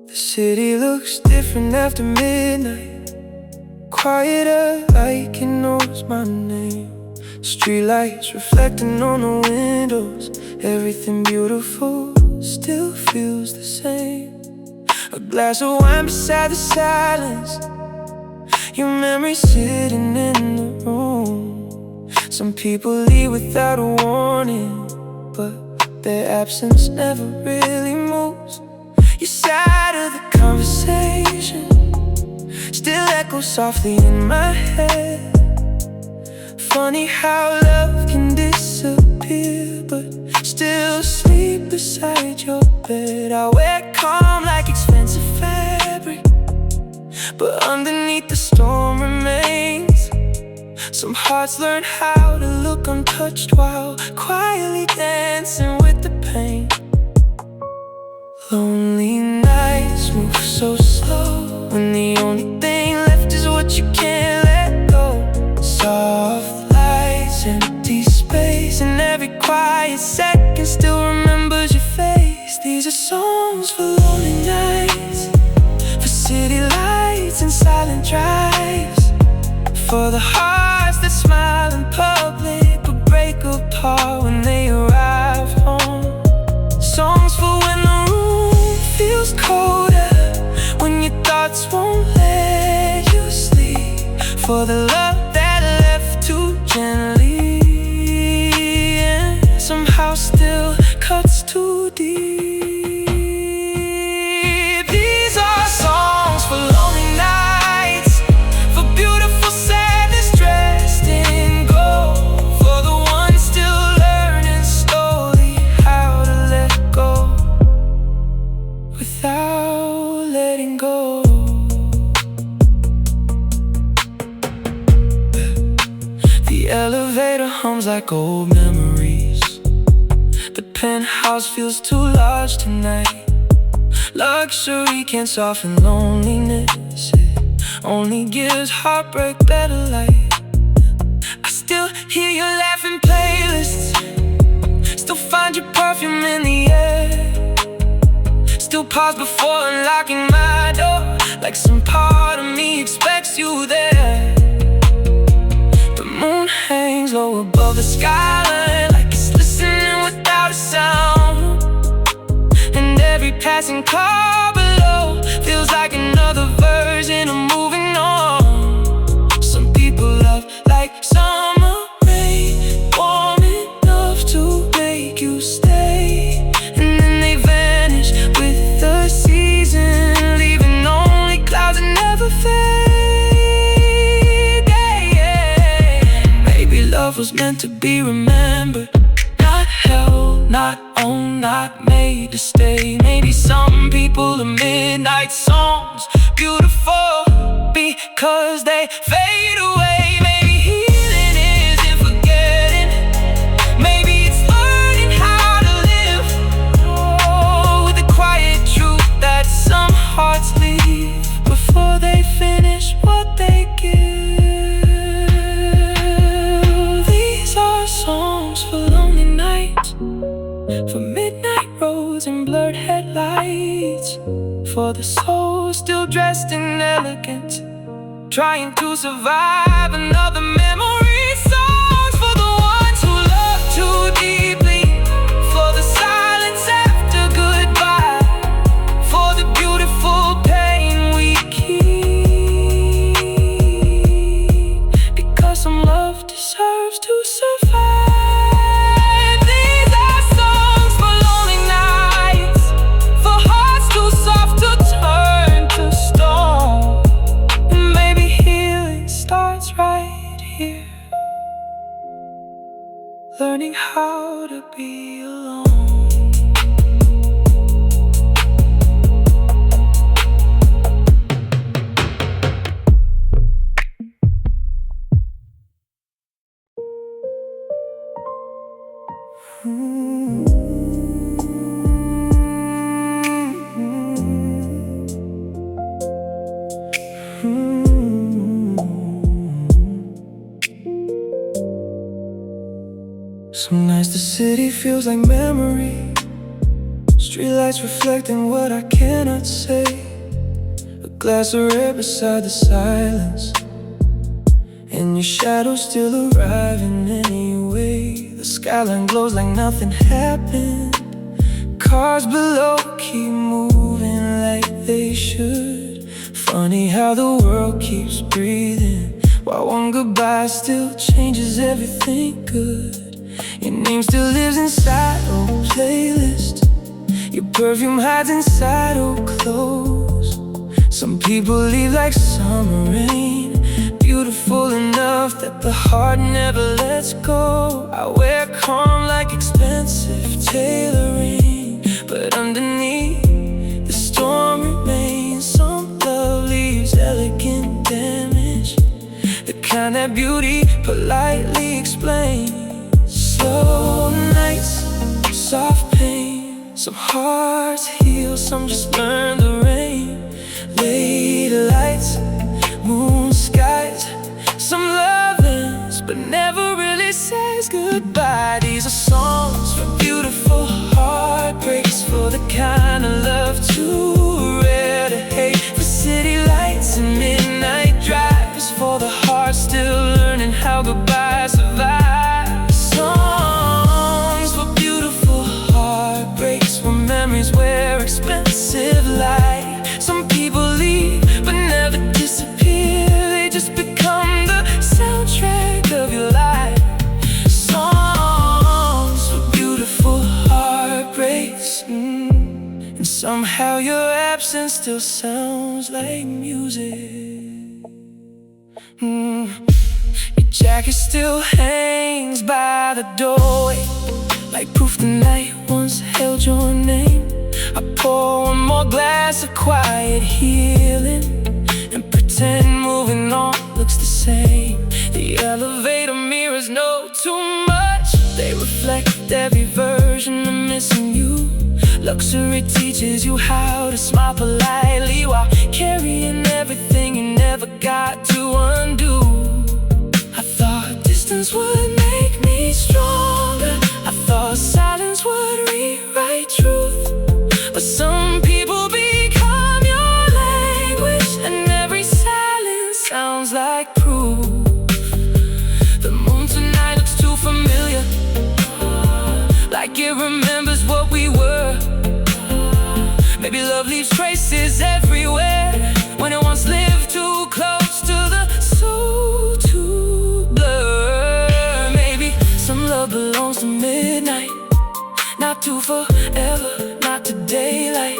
Speaker 2: The city looks different after midnight, quieter like it knows my name. Streetlights reflecting on the windows, everything beautiful still feels the same. A glass of wine beside the silence, your memory sitting in the room. Some people leave without a warning, but their absence never really moves. Your side of the conversation still echoes softly in my head. Funny how love can disappear, but still sleep beside your bed. I wear calm like expensive fabric, but underneath the storm remains. Some hearts learn how to look untouched while quietly dancing with the pain. Lonely nights move so slow, when the only thing left is what you can't let go. Soft lights, empty space, and every quiet second still remembers your face. These are songs for lonely nights, for city lights and silent drives, for the hearts that smile in public but break apart when they arrive home. Songs for when the room feels colder, when your thoughts won't let you sleep, for the love that left too gently and somehow still cuts too deep. These are songs for lonely nights, for beautiful sadness dressed in gold, for the ones still learning slowly how to let go without letting go. The elevator hums like old memories. The penthouse feels too large tonight. Luxury can't soften loneliness, it only gives heartbreak better light. I still hear your laughing playlists, still find your perfume in the air, still pause before unlocking my door, like some part of me expects you there. The moon hangs low above the skyline, like it's listening without a sound, and every passing car below feels like another version of moving on. Some people love like summer rain, warm enough to make you stay, and then they vanish with the season, leaving only clouds that never fade. Maybe love was meant to be remembered, not held, not owned, not made to stay. Maybe some people are midnight songs, beautiful because they fade away. Maybe healing isn't forgetting, maybe it's learning how to live, with the quiet truth that some hearts leave before they finish what they give. These are songs for lonely nights, for midnight roads and blurred headlights, for the soul still dressed in elegance, trying to survive another memory. Songs for the ones who love too deeply, for the silence after goodbye, for the beautiful pain we keep, because some love deserves to survive. Learning how to be alone. Some nights the city feels like memory, streetlights reflecting what I cannot say. A glass of red beside the silence, and your shadow still arriving anyway. The skyline glows like nothing happened. Cars below keep moving like they should. Funny how the world keeps breathing, while one goodbye still changes everything good. Your name still lives inside old playlist. Your perfume hides inside old clothes. Some people leave like summer rain, beautiful enough that the heart never lets go. I wear calm like expensive tailoring, but underneath the storm remains. Some love leaves elegant damage, the kind that beauty politely explains. Slow nights, soft pain. Some hearts heal, some just learn the rain. Late lights, moon skies. Some love ends, but never really says goodbye. These are songs for beautiful heartbreaks, for the kind of love too rare to hate. For city lights and midnight drives, for the heart still learning how goodbye survives. Songs for beautiful heartbreaks, for memories where expensive lie. Some people leave but never disappear, they just become the soundtrack of your life. Songs for beautiful heartbreaks, and somehow your absence still sounds like music. Your jacket still hangs by the doorway, like proof the night once held your name. I pour one more glass of quiet healing, and pretend moving on looks the same. The elevator mirrors know too much, they reflect every version of missing you. Luxury teaches you how to smile politely, while carrying everything you never got to undo. I thought distance would make me stronger, I thought silence would rewrite truth. But some people become your language, and every silence sounds like proof. The moon tonight looks too familiar, like it remembers what we were. Maybe love leaves traces everywhere, when it once lived too close to the soul to blur. Maybe some love belongs to midnight, not to forever, not to daylight.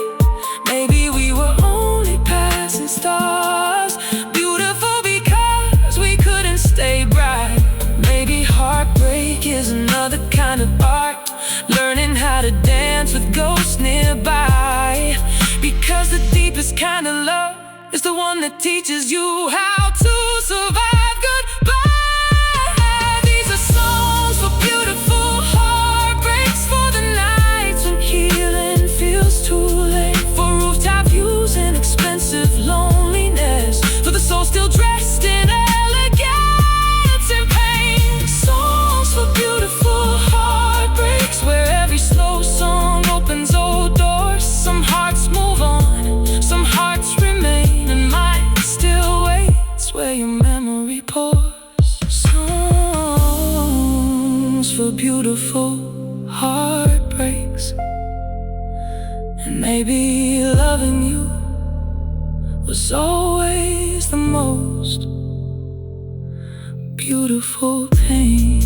Speaker 2: Maybe we were only passing stars, beautiful because we couldn't stay bright. Maybe heartbreak is another kind of art, learning how to dance with ghosts nearby. Because the deepest kind of love is the one that teaches you how to survive goodbye. These are songs for beautiful heartbreaks, for the nights when healing feels too late, for rooftop views and expensive loneliness, for the soul still dressed in elegance and pain. Songs for beautiful heartbreaks, where every slow song opens old doors. Some hearts move on, some hearts remain, and mine still waits where your memory pours. Songs for beautiful heartbreaks, and maybe loving you was always the most beautiful pain.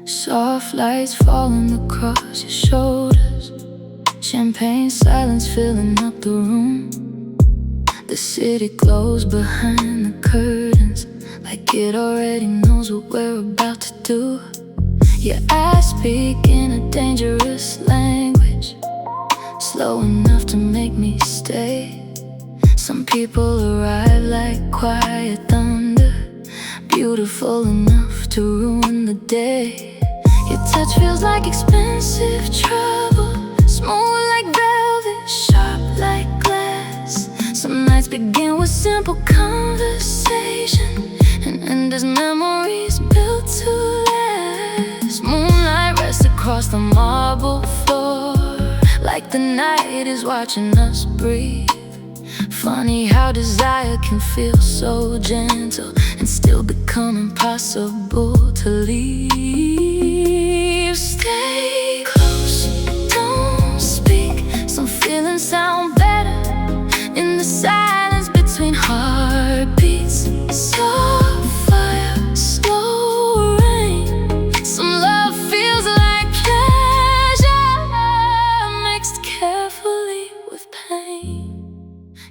Speaker 3: Soft lights falling across your shoulders, champagne silence filling up the room. The city glows behind the curtains, like it already knows what we're about to do. Your eyes speak in a dangerous language, slow enough to make me stay. Some people arrive like quiet thunder, beautiful enough to ruin the day. Your touch feels like expensive trouble, smooth like velvet, sharp like glass. Some nights begin with simple conversation and end as memories built to last. Moonlight rests across the marble floor, like the night is watching us breathe. Funny how desire can feel so gentle and still become impossible to leave. Stay close, don't speak. Some feelings sound better in the silence between heartbeats. Soft fire, slow rain. Some love feels like pleasure mixed carefully with pain.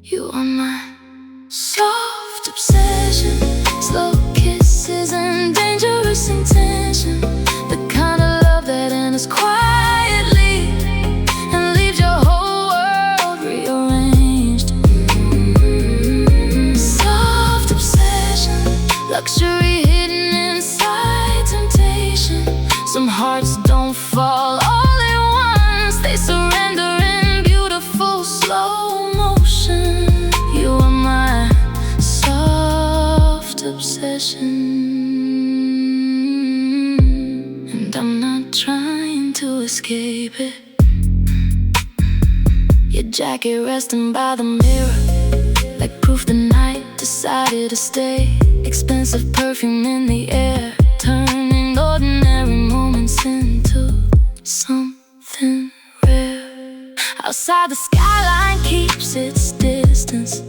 Speaker 3: You are my soft obsession, slow kisses and dangerous intention. The kind of love that enters quietly and leaves your whole world rearranged. Soft obsession, luxury hidden inside temptation. Some hearts don't fall all at once, they surrender in beautiful slow motion. You are my soft obsession, and I'm not trying to escape it. Your jacket resting by the mirror, like proof the night decided to stay. Expensive perfume in the air, turning ordinary moments into something rare. Outside the skyline keeps its distance,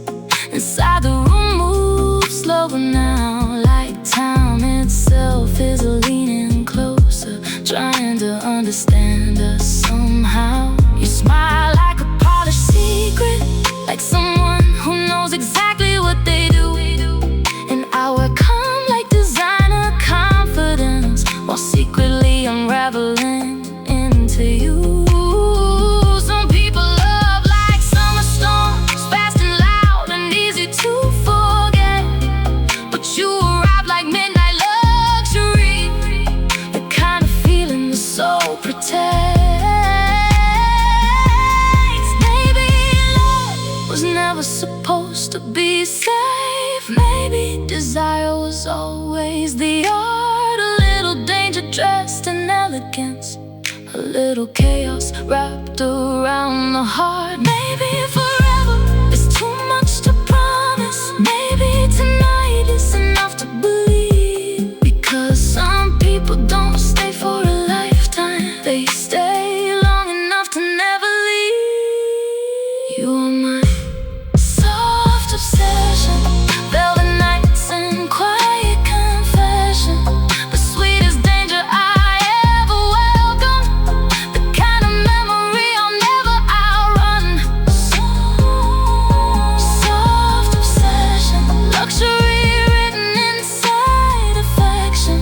Speaker 3: inside the room moves slower now, like time itself is leaning closer, trying to understand us somehow. You smile like a polished secret, like someone who knows exactly what they do. And I wear calm like designer confidence, while secretly unraveling into you. Some people love like summer storms, fast and loud and easy to forget. But you arrive like midnight luxury, the kind of feeling the soul protects. Maybe love was never supposed to be safe. Maybe desire was always the art. A little danger dressed in elegance, a little chaos wrapped around the heart. Maybe forever is too much to promise. Maybe tonight is enough to believe. Because some people don't stay for a lifetime, they stay long enough to never leave. You are my soft obsession, velvet nights and quiet confession, the sweetest danger I ever welcome, the kind of memory I'll never outrun. Soft obsession, luxury written inside affection.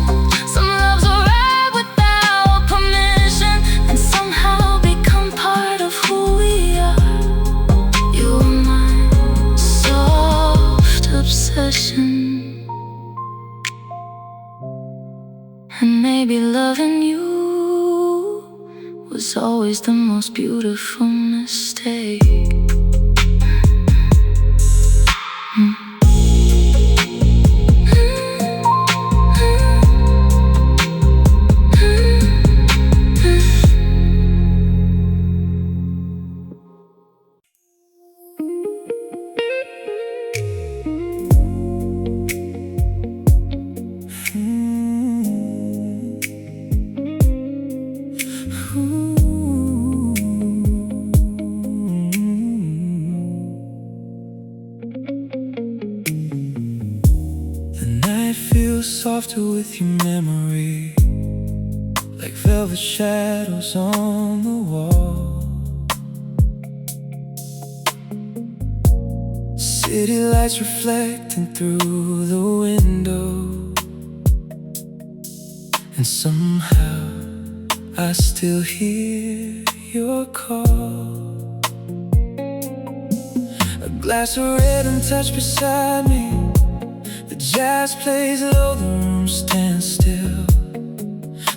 Speaker 3: Some loves arrive without permission and somehow become part of who we are. You are my soft obsession, and maybe loving you was always the most beautiful mistake.
Speaker 1: Softer with your memory, like velvet shadows on the wall. City lights reflecting through the window, and somehow I still hear your call. A glass of red untouched beside me. The jazz plays low, the room stands still.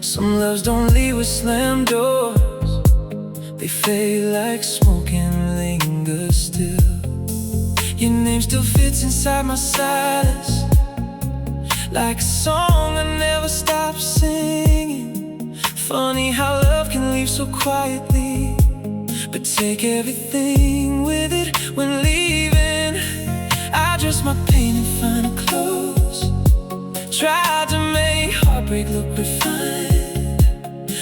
Speaker 1: Some loves don't leave with slam doors. They fade like smoke and linger still. Your name still fits inside my silence, like a song I never stop singing. Funny how love can leave so quietly, but take everything with it when leaving. I dress my pain in finer clothes, tried to make heartbreak look refined,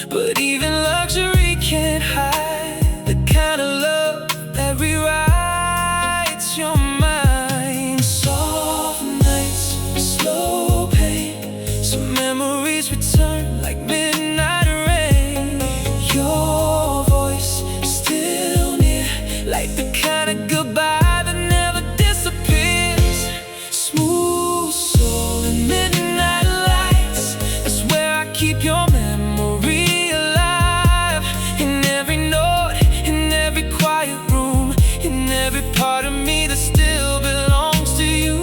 Speaker 1: but even luxury can't hide the kind of love that rewrites your mind. Soft nights, slow pain, some memories return like midnight rain. Your voice still near, like the kind of goodbye that never disappears. Smooth soul and midnight lights, that's where I keep your memory alive. In every note, in every quiet room, in every part of me that still belongs to you.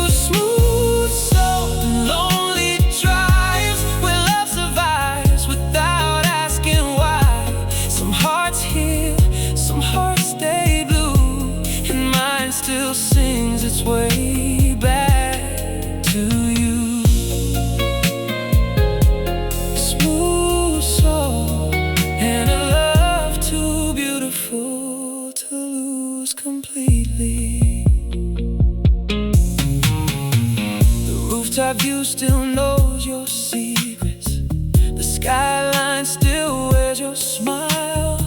Speaker 1: Smooth soul, lonely drives where love survives without asking why. Some hearts heal, some hearts stay blue, and mine still sings its way back to you. Smooth soul, and a love too beautiful to lose completely. The rooftop view still knows your secrets. The skyline still wears your smile.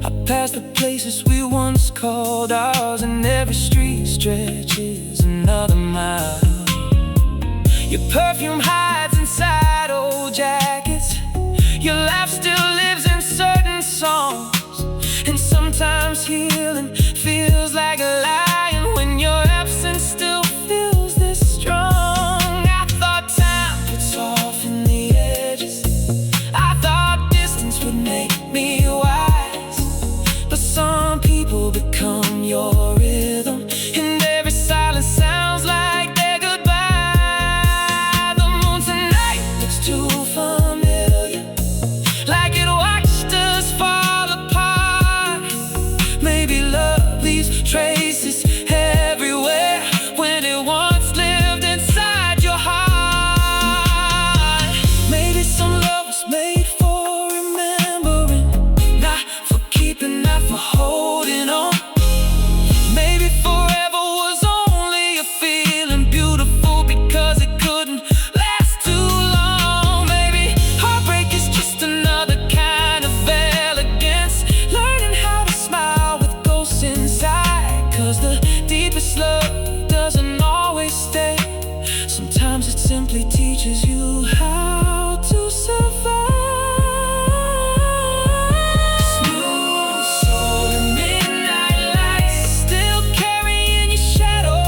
Speaker 1: I pass the places we once called ours, and every street stretches another mile. Your perfume hides inside old jackets. Your laugh still lives in certain songs, and sometimes healing feels like a lion when your absence still feels this strong. I thought time would soften the edges, I thought distance would make me wise, but some people become your rhythm, and every silence sounds like their goodbye. The moon tonight looks too familiar, like it watched us fall apart. Maybe love leaves traces everywhere when it once lived inside your heart. Maybe some love was made for remembering, not for keeping, not for holding on. Maybe forever was only a feeling, beautiful because it couldn't last too long. Maybe heartbreak is just another kind of elegance, learning how to smile with ghosts inside. Cause the deepest love doesn't always stay. Sometimes it simply teaches you how to survive. Smooth soul and midnight lights, still carrying your shadow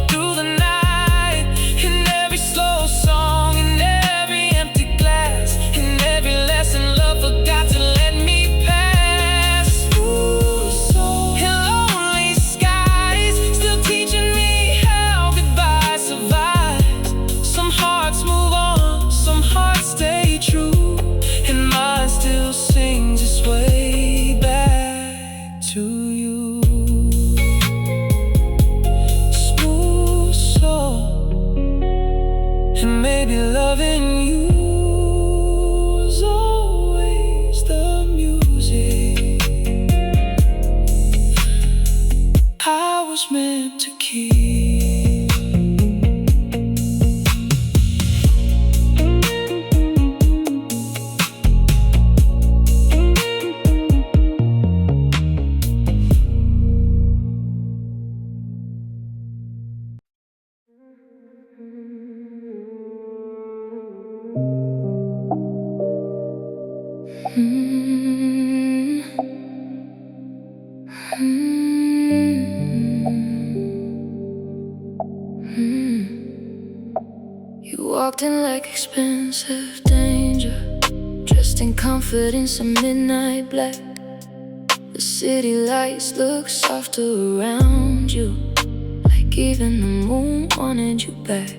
Speaker 1: through the night. In every slow song, in every empty glass, in every lesson love forgot to let me pass. Smooth soul in lonely skies, still teaching me how goodbye survives. Some hearts move on, some hearts stay true, and mine still sings its way back to you. Smooth soul, and maybe loving you is always the music I was meant to keep.
Speaker 3: You walked in like expensive danger, dressed dressed in comfort in some midnight black. The city lights look softer around you, like even the moon wanted you back.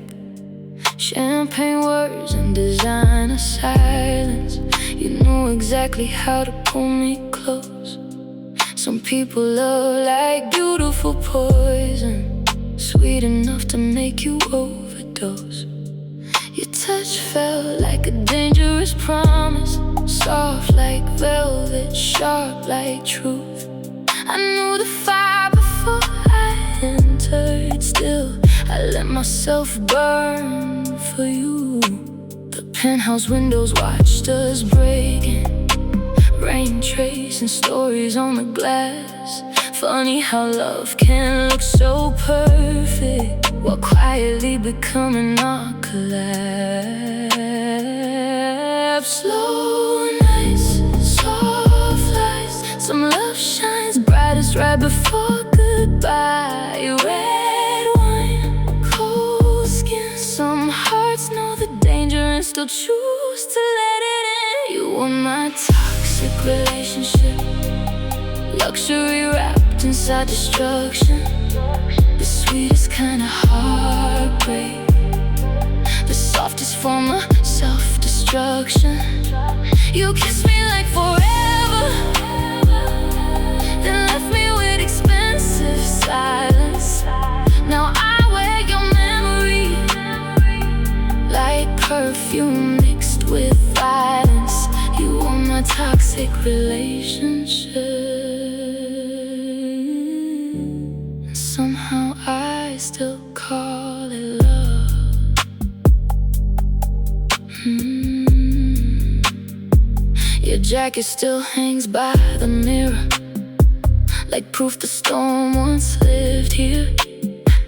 Speaker 3: Champagne words and designer silence, you knew exactly how to pull me close. Some people love like beautiful poison, sweet enough to make you overdose. Your touch felt like a dangerous promise, soft like velvet, sharp like truth. I knew the fire before I entered, still I let myself burn for you. The penthouse windows watched us breaking, rain tracing stories on the glass. Funny how love can look so perfect while quietly becoming our collapse. Slow nights, soft lights, some love shines brightest right before goodbye. Red wine, cold skin, some hearts know the danger and still choose to let it in. You were my toxic relationship, luxury wrapped inside destruction. The sweetest kind of heartbreak, the softest form of self-destruction. You kissed me like forever, then left me with expensive silence. Now I wear your memory like perfume mixed with violence. You were my toxic relationship, and somehow I still call it love. Your jacket still hangs by the mirror, like proof the storm once lived here.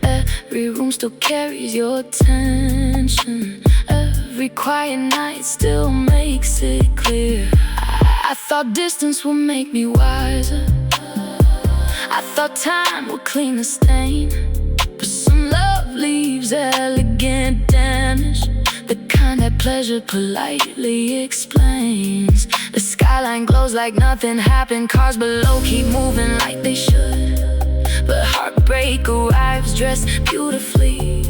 Speaker 3: Every room still carries your tension, every quiet night still makes it clear. I thought distance would make me wiser, I thought time would clean the stain. But some love leaves elegant damage, the kind that pleasure politely explains. The skyline glows like nothing happened, cars below keep moving like they should. But heartbreak arrives dressed beautifully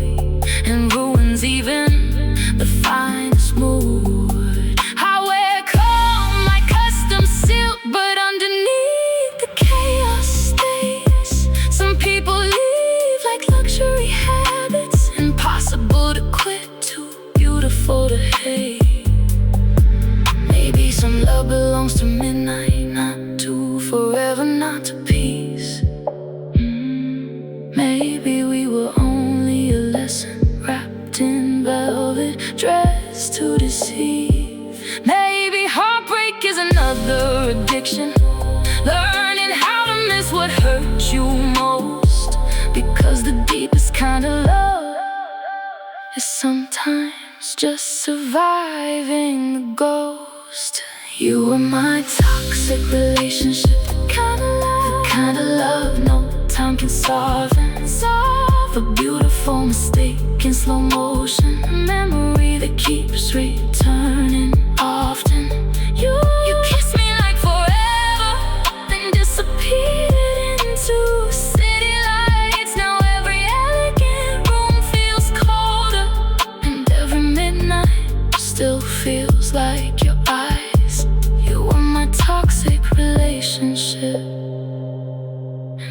Speaker 3: and ruins even the finest mood. I wear calm like custom silk, but underneath the chaos stays. Some people live like luxury habits, impossible to quit, too beautiful to hate. Maybe some love belongs to midnight, not to forever, not to peace. Maybe we were only a lesson wrapped in velvet, dressed to deceive. Maybe heartbreak is another addiction, learning how to miss what hurt you most. Because the deepest kind of love is sometimes just surviving the ghost. You were my toxic relationship, the kind of love no time can soften. A beautiful mistake in slow motion, a memory that keeps returning often. You kissed me like forever, then disappeared into city lights. Now every elegant room feels colder, and every midnight still feels like your eyes. You were my toxic relationship.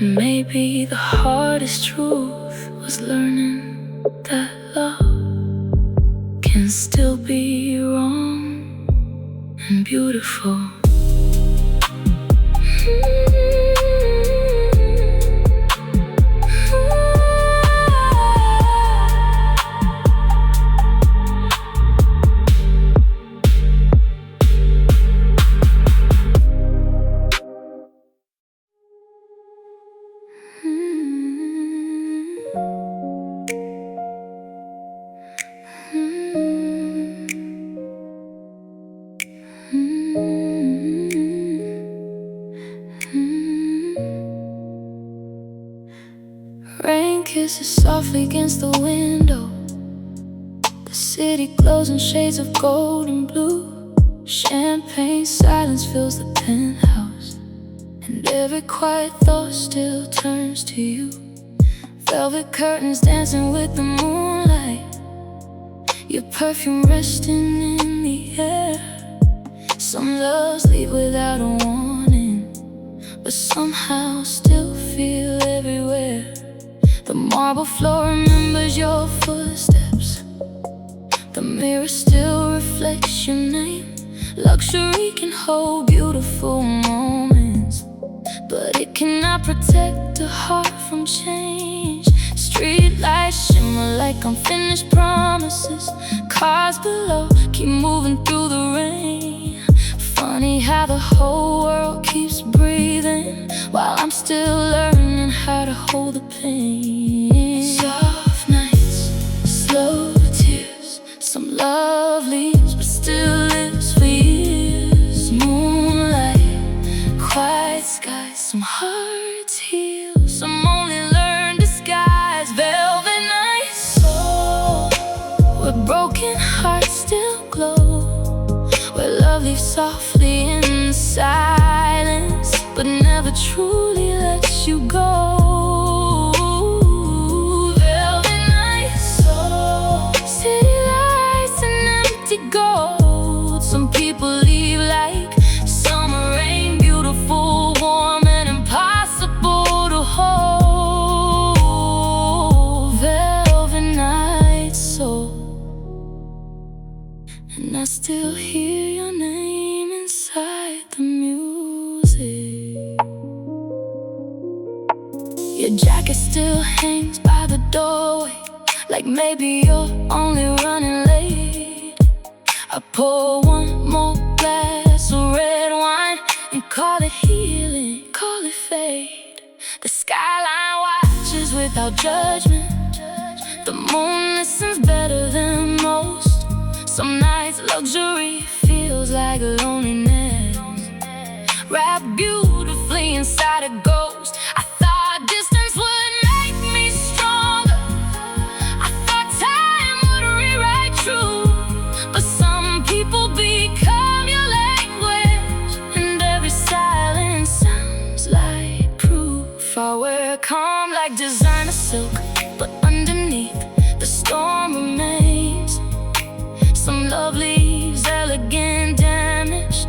Speaker 3: Maybe the hardest truth was learning that love can still be wrong and beautiful. Rain kisses softly against the window. The city glows in shades of gold and blue. Champagne silence fills the penthouse, and every quiet thought still turns to you. Velvet curtains dancing with the moonlight, your perfume resting in the air. Some loves leave without a warning, but somehow still feel everywhere. The marble floor remembers your footsteps, the mirror still reflects your name. Luxury can hold beautiful moments, but it cannot protect a heart from change. Street lights shimmer like unfinished promises. Cars below keep moving through the rain. Funny how the whole world keeps breathing while I'm still learning how to hold the pain. Soft nights, slow tears, some love leaves but still lives for years. Moonlight, quiet skies, some hearts heal, some only learn disguise. Velvet nights, where broken hearts still glow, where love leaves softly in silence, but never truly lets you go. Velvet nights, city lights and empty gold. Some people leave like summer rain, beautiful, warm, and impossible to hold. Velvet nights, and I still hear your name inside the music. Your jacket still hangs by the doorway, like maybe you're only running late. I pour one more glass of red wine and call it healing, call it fate. The skyline watches without judgment, the moon listens better than most. Some nights luxury feels like loneliness, wrapped beautifully inside a ghost. I thought distance would make me stronger, I thought time would rewrite truth, but some people become your language, and every silence sounds like proof. I wear calm like designer silk, but underneath the storm remains. Some love leaves elegant, damaged,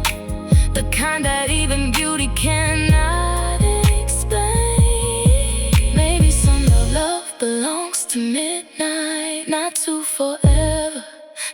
Speaker 3: the kind that even beauty cannot explain. Maybe some love belongs to midnight, not to forever,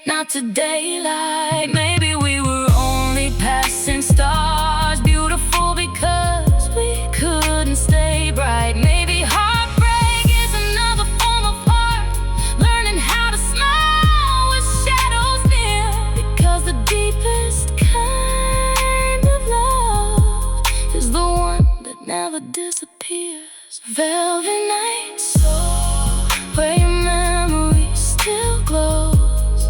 Speaker 3: not to daylight. Maybe we were only passing stars, beautiful because we couldn't stay bright. Maybe heartbreak is another form of art, learning how to smile with shadows near, because the deepest kind of love is the one that never disappears. Velvet nights, where your memory still glows,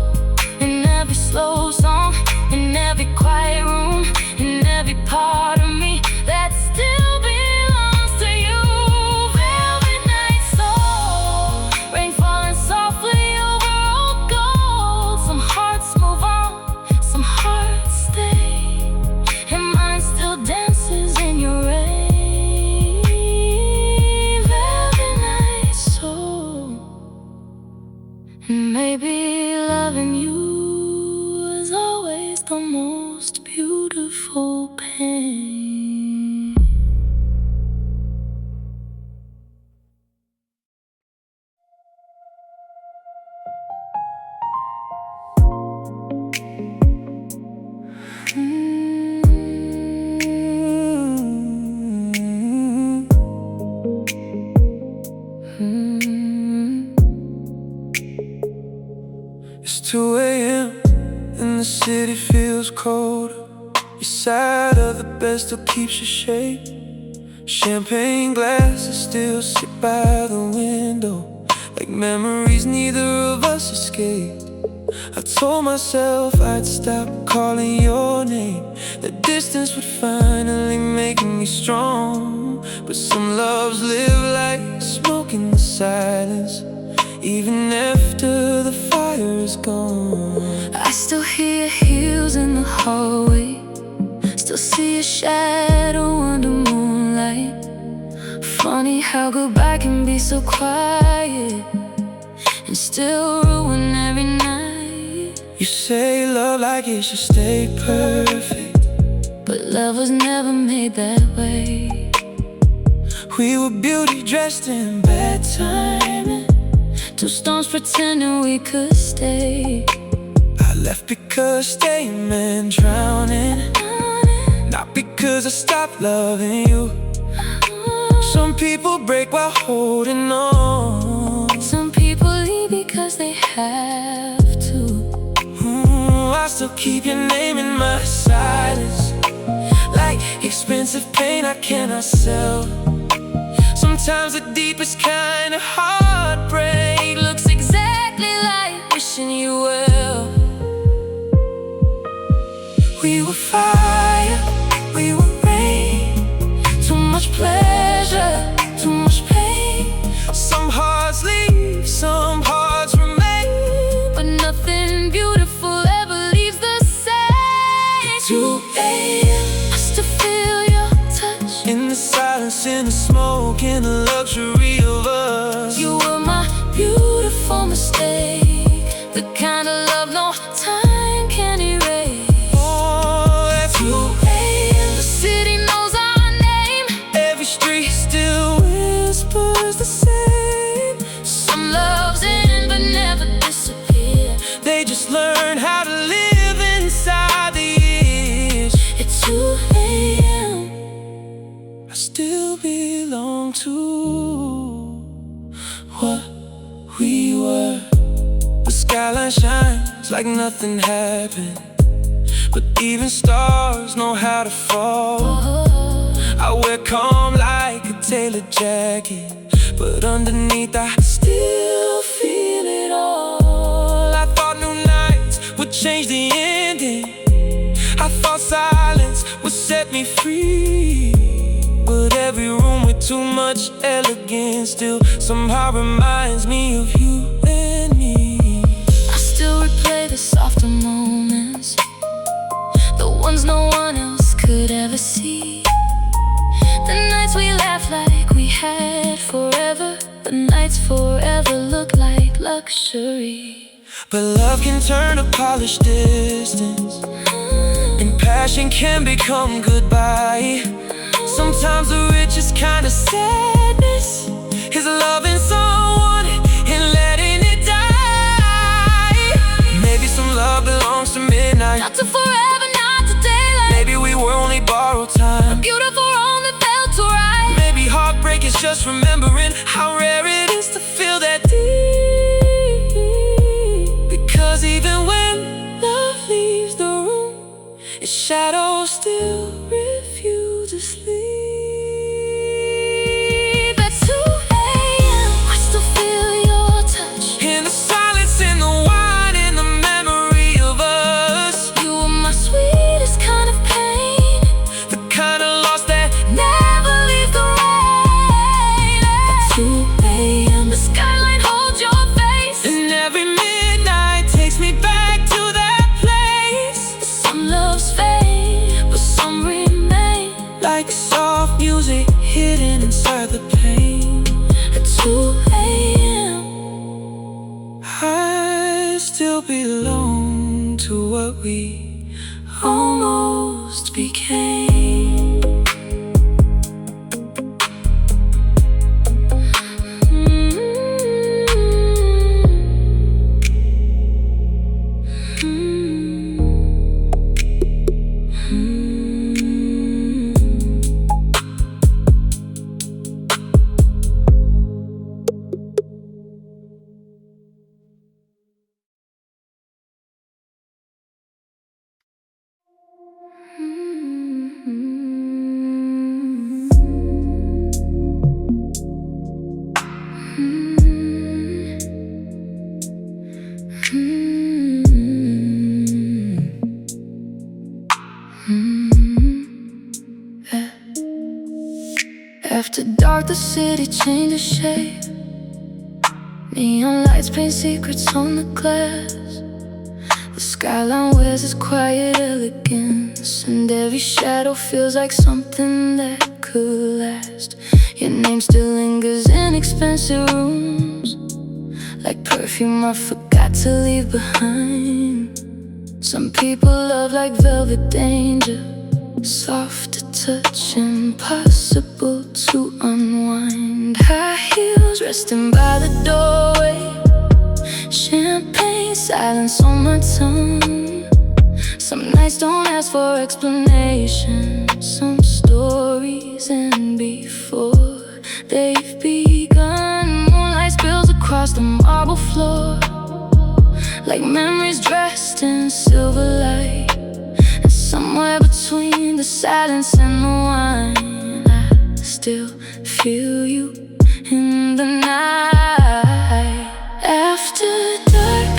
Speaker 3: in every slow song, in every quiet room, in every part of me that still belongs to you. Velvet nights, rain falling softly over old gold. Some hearts move on, some hearts stay, and mine still dances in your rain. Velvet nights, and maybe loving you is always the most beautiful pain.
Speaker 2: It's 2 a.m. and the city feels colder. Your side of the bed still keeps your shape. Champagne glasses still sit by the window, like memories neither of us escaped. I told myself I'd stop calling your name, that distance would finally make me strong. But some loves live like smoke in the silence. even after the fire is gone.
Speaker 3: I still hear your heels in the hallway, still see your shadow under moonlight. Funny how goodbye can be so quiet and still ruin every night.
Speaker 2: You say love like it should stay perfect,
Speaker 3: but love was never made that way.
Speaker 2: we were beauty dressed in bad timing,
Speaker 3: two storms pretending we could stay.
Speaker 2: I left because staying meant drowning, not because I stopped loving you. Some people break while holding on,
Speaker 3: some people leave because they have to.
Speaker 2: I still keep your name in my silence, like expensive pain I cannot sell. Sometimes the deepest kind of heartbreak
Speaker 3: looks exactly like wishing you well.
Speaker 2: We were fire, we were rain,
Speaker 3: too much pleasure, too much pain.
Speaker 2: some hearts leave, some hearts remain,
Speaker 3: but nothing beautiful ever leaves the same.
Speaker 2: 2 a.m.
Speaker 3: I still feel your touch
Speaker 2: in the silence, in the smoke, in the luxury of us.
Speaker 3: You were my beautiful mistake, the kind of love no time can erase.
Speaker 2: Oh, that's 2 a.m.
Speaker 3: The city knows our name,
Speaker 2: Every street still whispers the same.
Speaker 3: some loves end but never disappear.
Speaker 2: They just learn how to live inside the years.
Speaker 3: It's 2 a.m.
Speaker 2: I still belong to what we were. The skyline shines like nothing happened, but even stars know how to fall. I wear calm like a tailored jacket, but underneath I still feel it all. I thought new nights would change the ending, I thought silence would set me free. But every room with too much elegance still somehow reminds me of you and me.
Speaker 3: I still replay the softer moments, the ones no one else could ever see. The nights we laughed like we had forever, the nights forever look like luxury.
Speaker 2: But love can turn to polished distance, and passion can become goodbye. Sometimes the richest kind of sadness is loving someone and letting it die. Maybe some love belongs to midnight,
Speaker 3: Not to forever, not to daylight.
Speaker 2: maybe we were only borrowed time.
Speaker 3: Beautiful wrong that felt so right.
Speaker 2: Maybe heartbreak is just remembering how rare it is to feel that deep. Because even when love leaves the room, its shadow still refuses to sleep.
Speaker 3: At 2 a.m. I still feel your touch,
Speaker 2: In the silence, in the wine, in the memory of us.
Speaker 3: you were my sweetest kind of pain,
Speaker 2: The kind of loss that
Speaker 3: never leave the rain. At 2 a.m. the skyline holds your face,
Speaker 2: and every midnight takes me back to that place.
Speaker 3: some loves fade, but some remain.
Speaker 2: Like soft music hidden inside the pain.
Speaker 3: At 2 a.m.
Speaker 2: I still belong to what we
Speaker 3: almost became. After dark, the city changes shape. Neon lights paint secrets on the glass. The skyline wears its quiet elegance, and every shadow feels like something that could last. Your name still lingers in expensive rooms, like perfume I forgot to leave behind. Some people love like velvet danger, soft to touch, impossible to unwind. High heels resting by the doorway, champagne silence on my tongue. Some nights don't ask for explanation, some stories end before they've begun. Moonlight spills across the marble floor, like memories dressed in silver light. And somewhere between the silence and the wine, I still feel you in the night. After dark,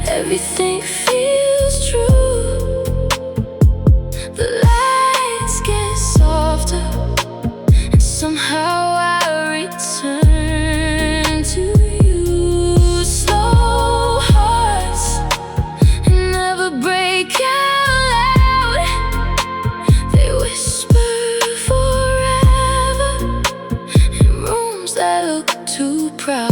Speaker 3: everything feels true. The lights get softer, and somehow I return to you. Slow hearts never break out loud, they whisper forever in rooms that look too proud.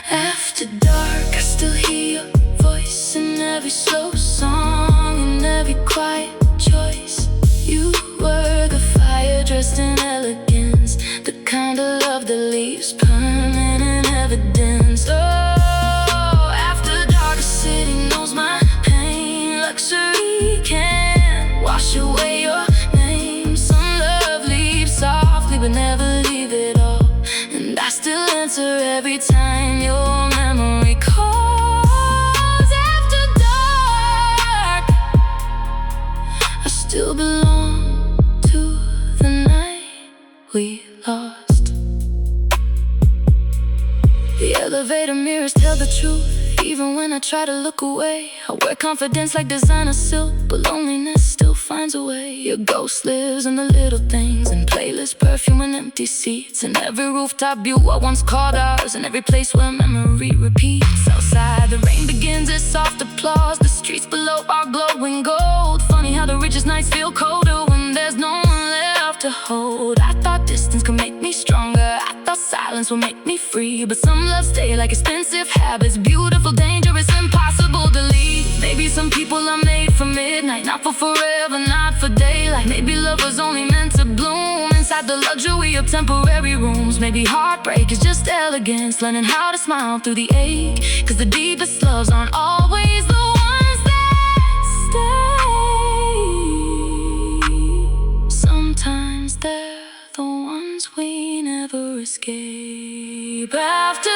Speaker 3: After dark, I still hear your voice in every slow song, in every quiet choice. You were the fire dressed in elegance, the kind of love that leaves permanent evidence. Oh, after dark, the city knows my pain. Luxury can't wash away your name. Some love leaves softly but never leave it all, and I still answer every time your memory calls. After dark, I still belong to the night we lost. The elevator mirrors tell the truth, even when I try to look away. I wear confidence like designer silk, but loneliness still finds a way. Your ghost lives in the little things, in playlist, perfume, and empty seats, in every rooftop view I once called ours, in every place where memory repeats. Outside, the rain begins its soft applause, the streets below are glowing gold. Funny how the richest nights feel colder when there's no one left to hold. I thought distance could make me stronger, I thought silence would make me free, but some love stay like expensive habits, beautiful, dangerous, impossible to leave. Maybe some people are made for midnight, not for forever, not for daylight. Maybe love was only meant to bloom inside the luxury of temporary rooms. Maybe heartbreak is just elegance, learning how to smile through the ache, 'cause the deepest loves aren't always the ones that stay. Sometimes they're the ones we never escape. After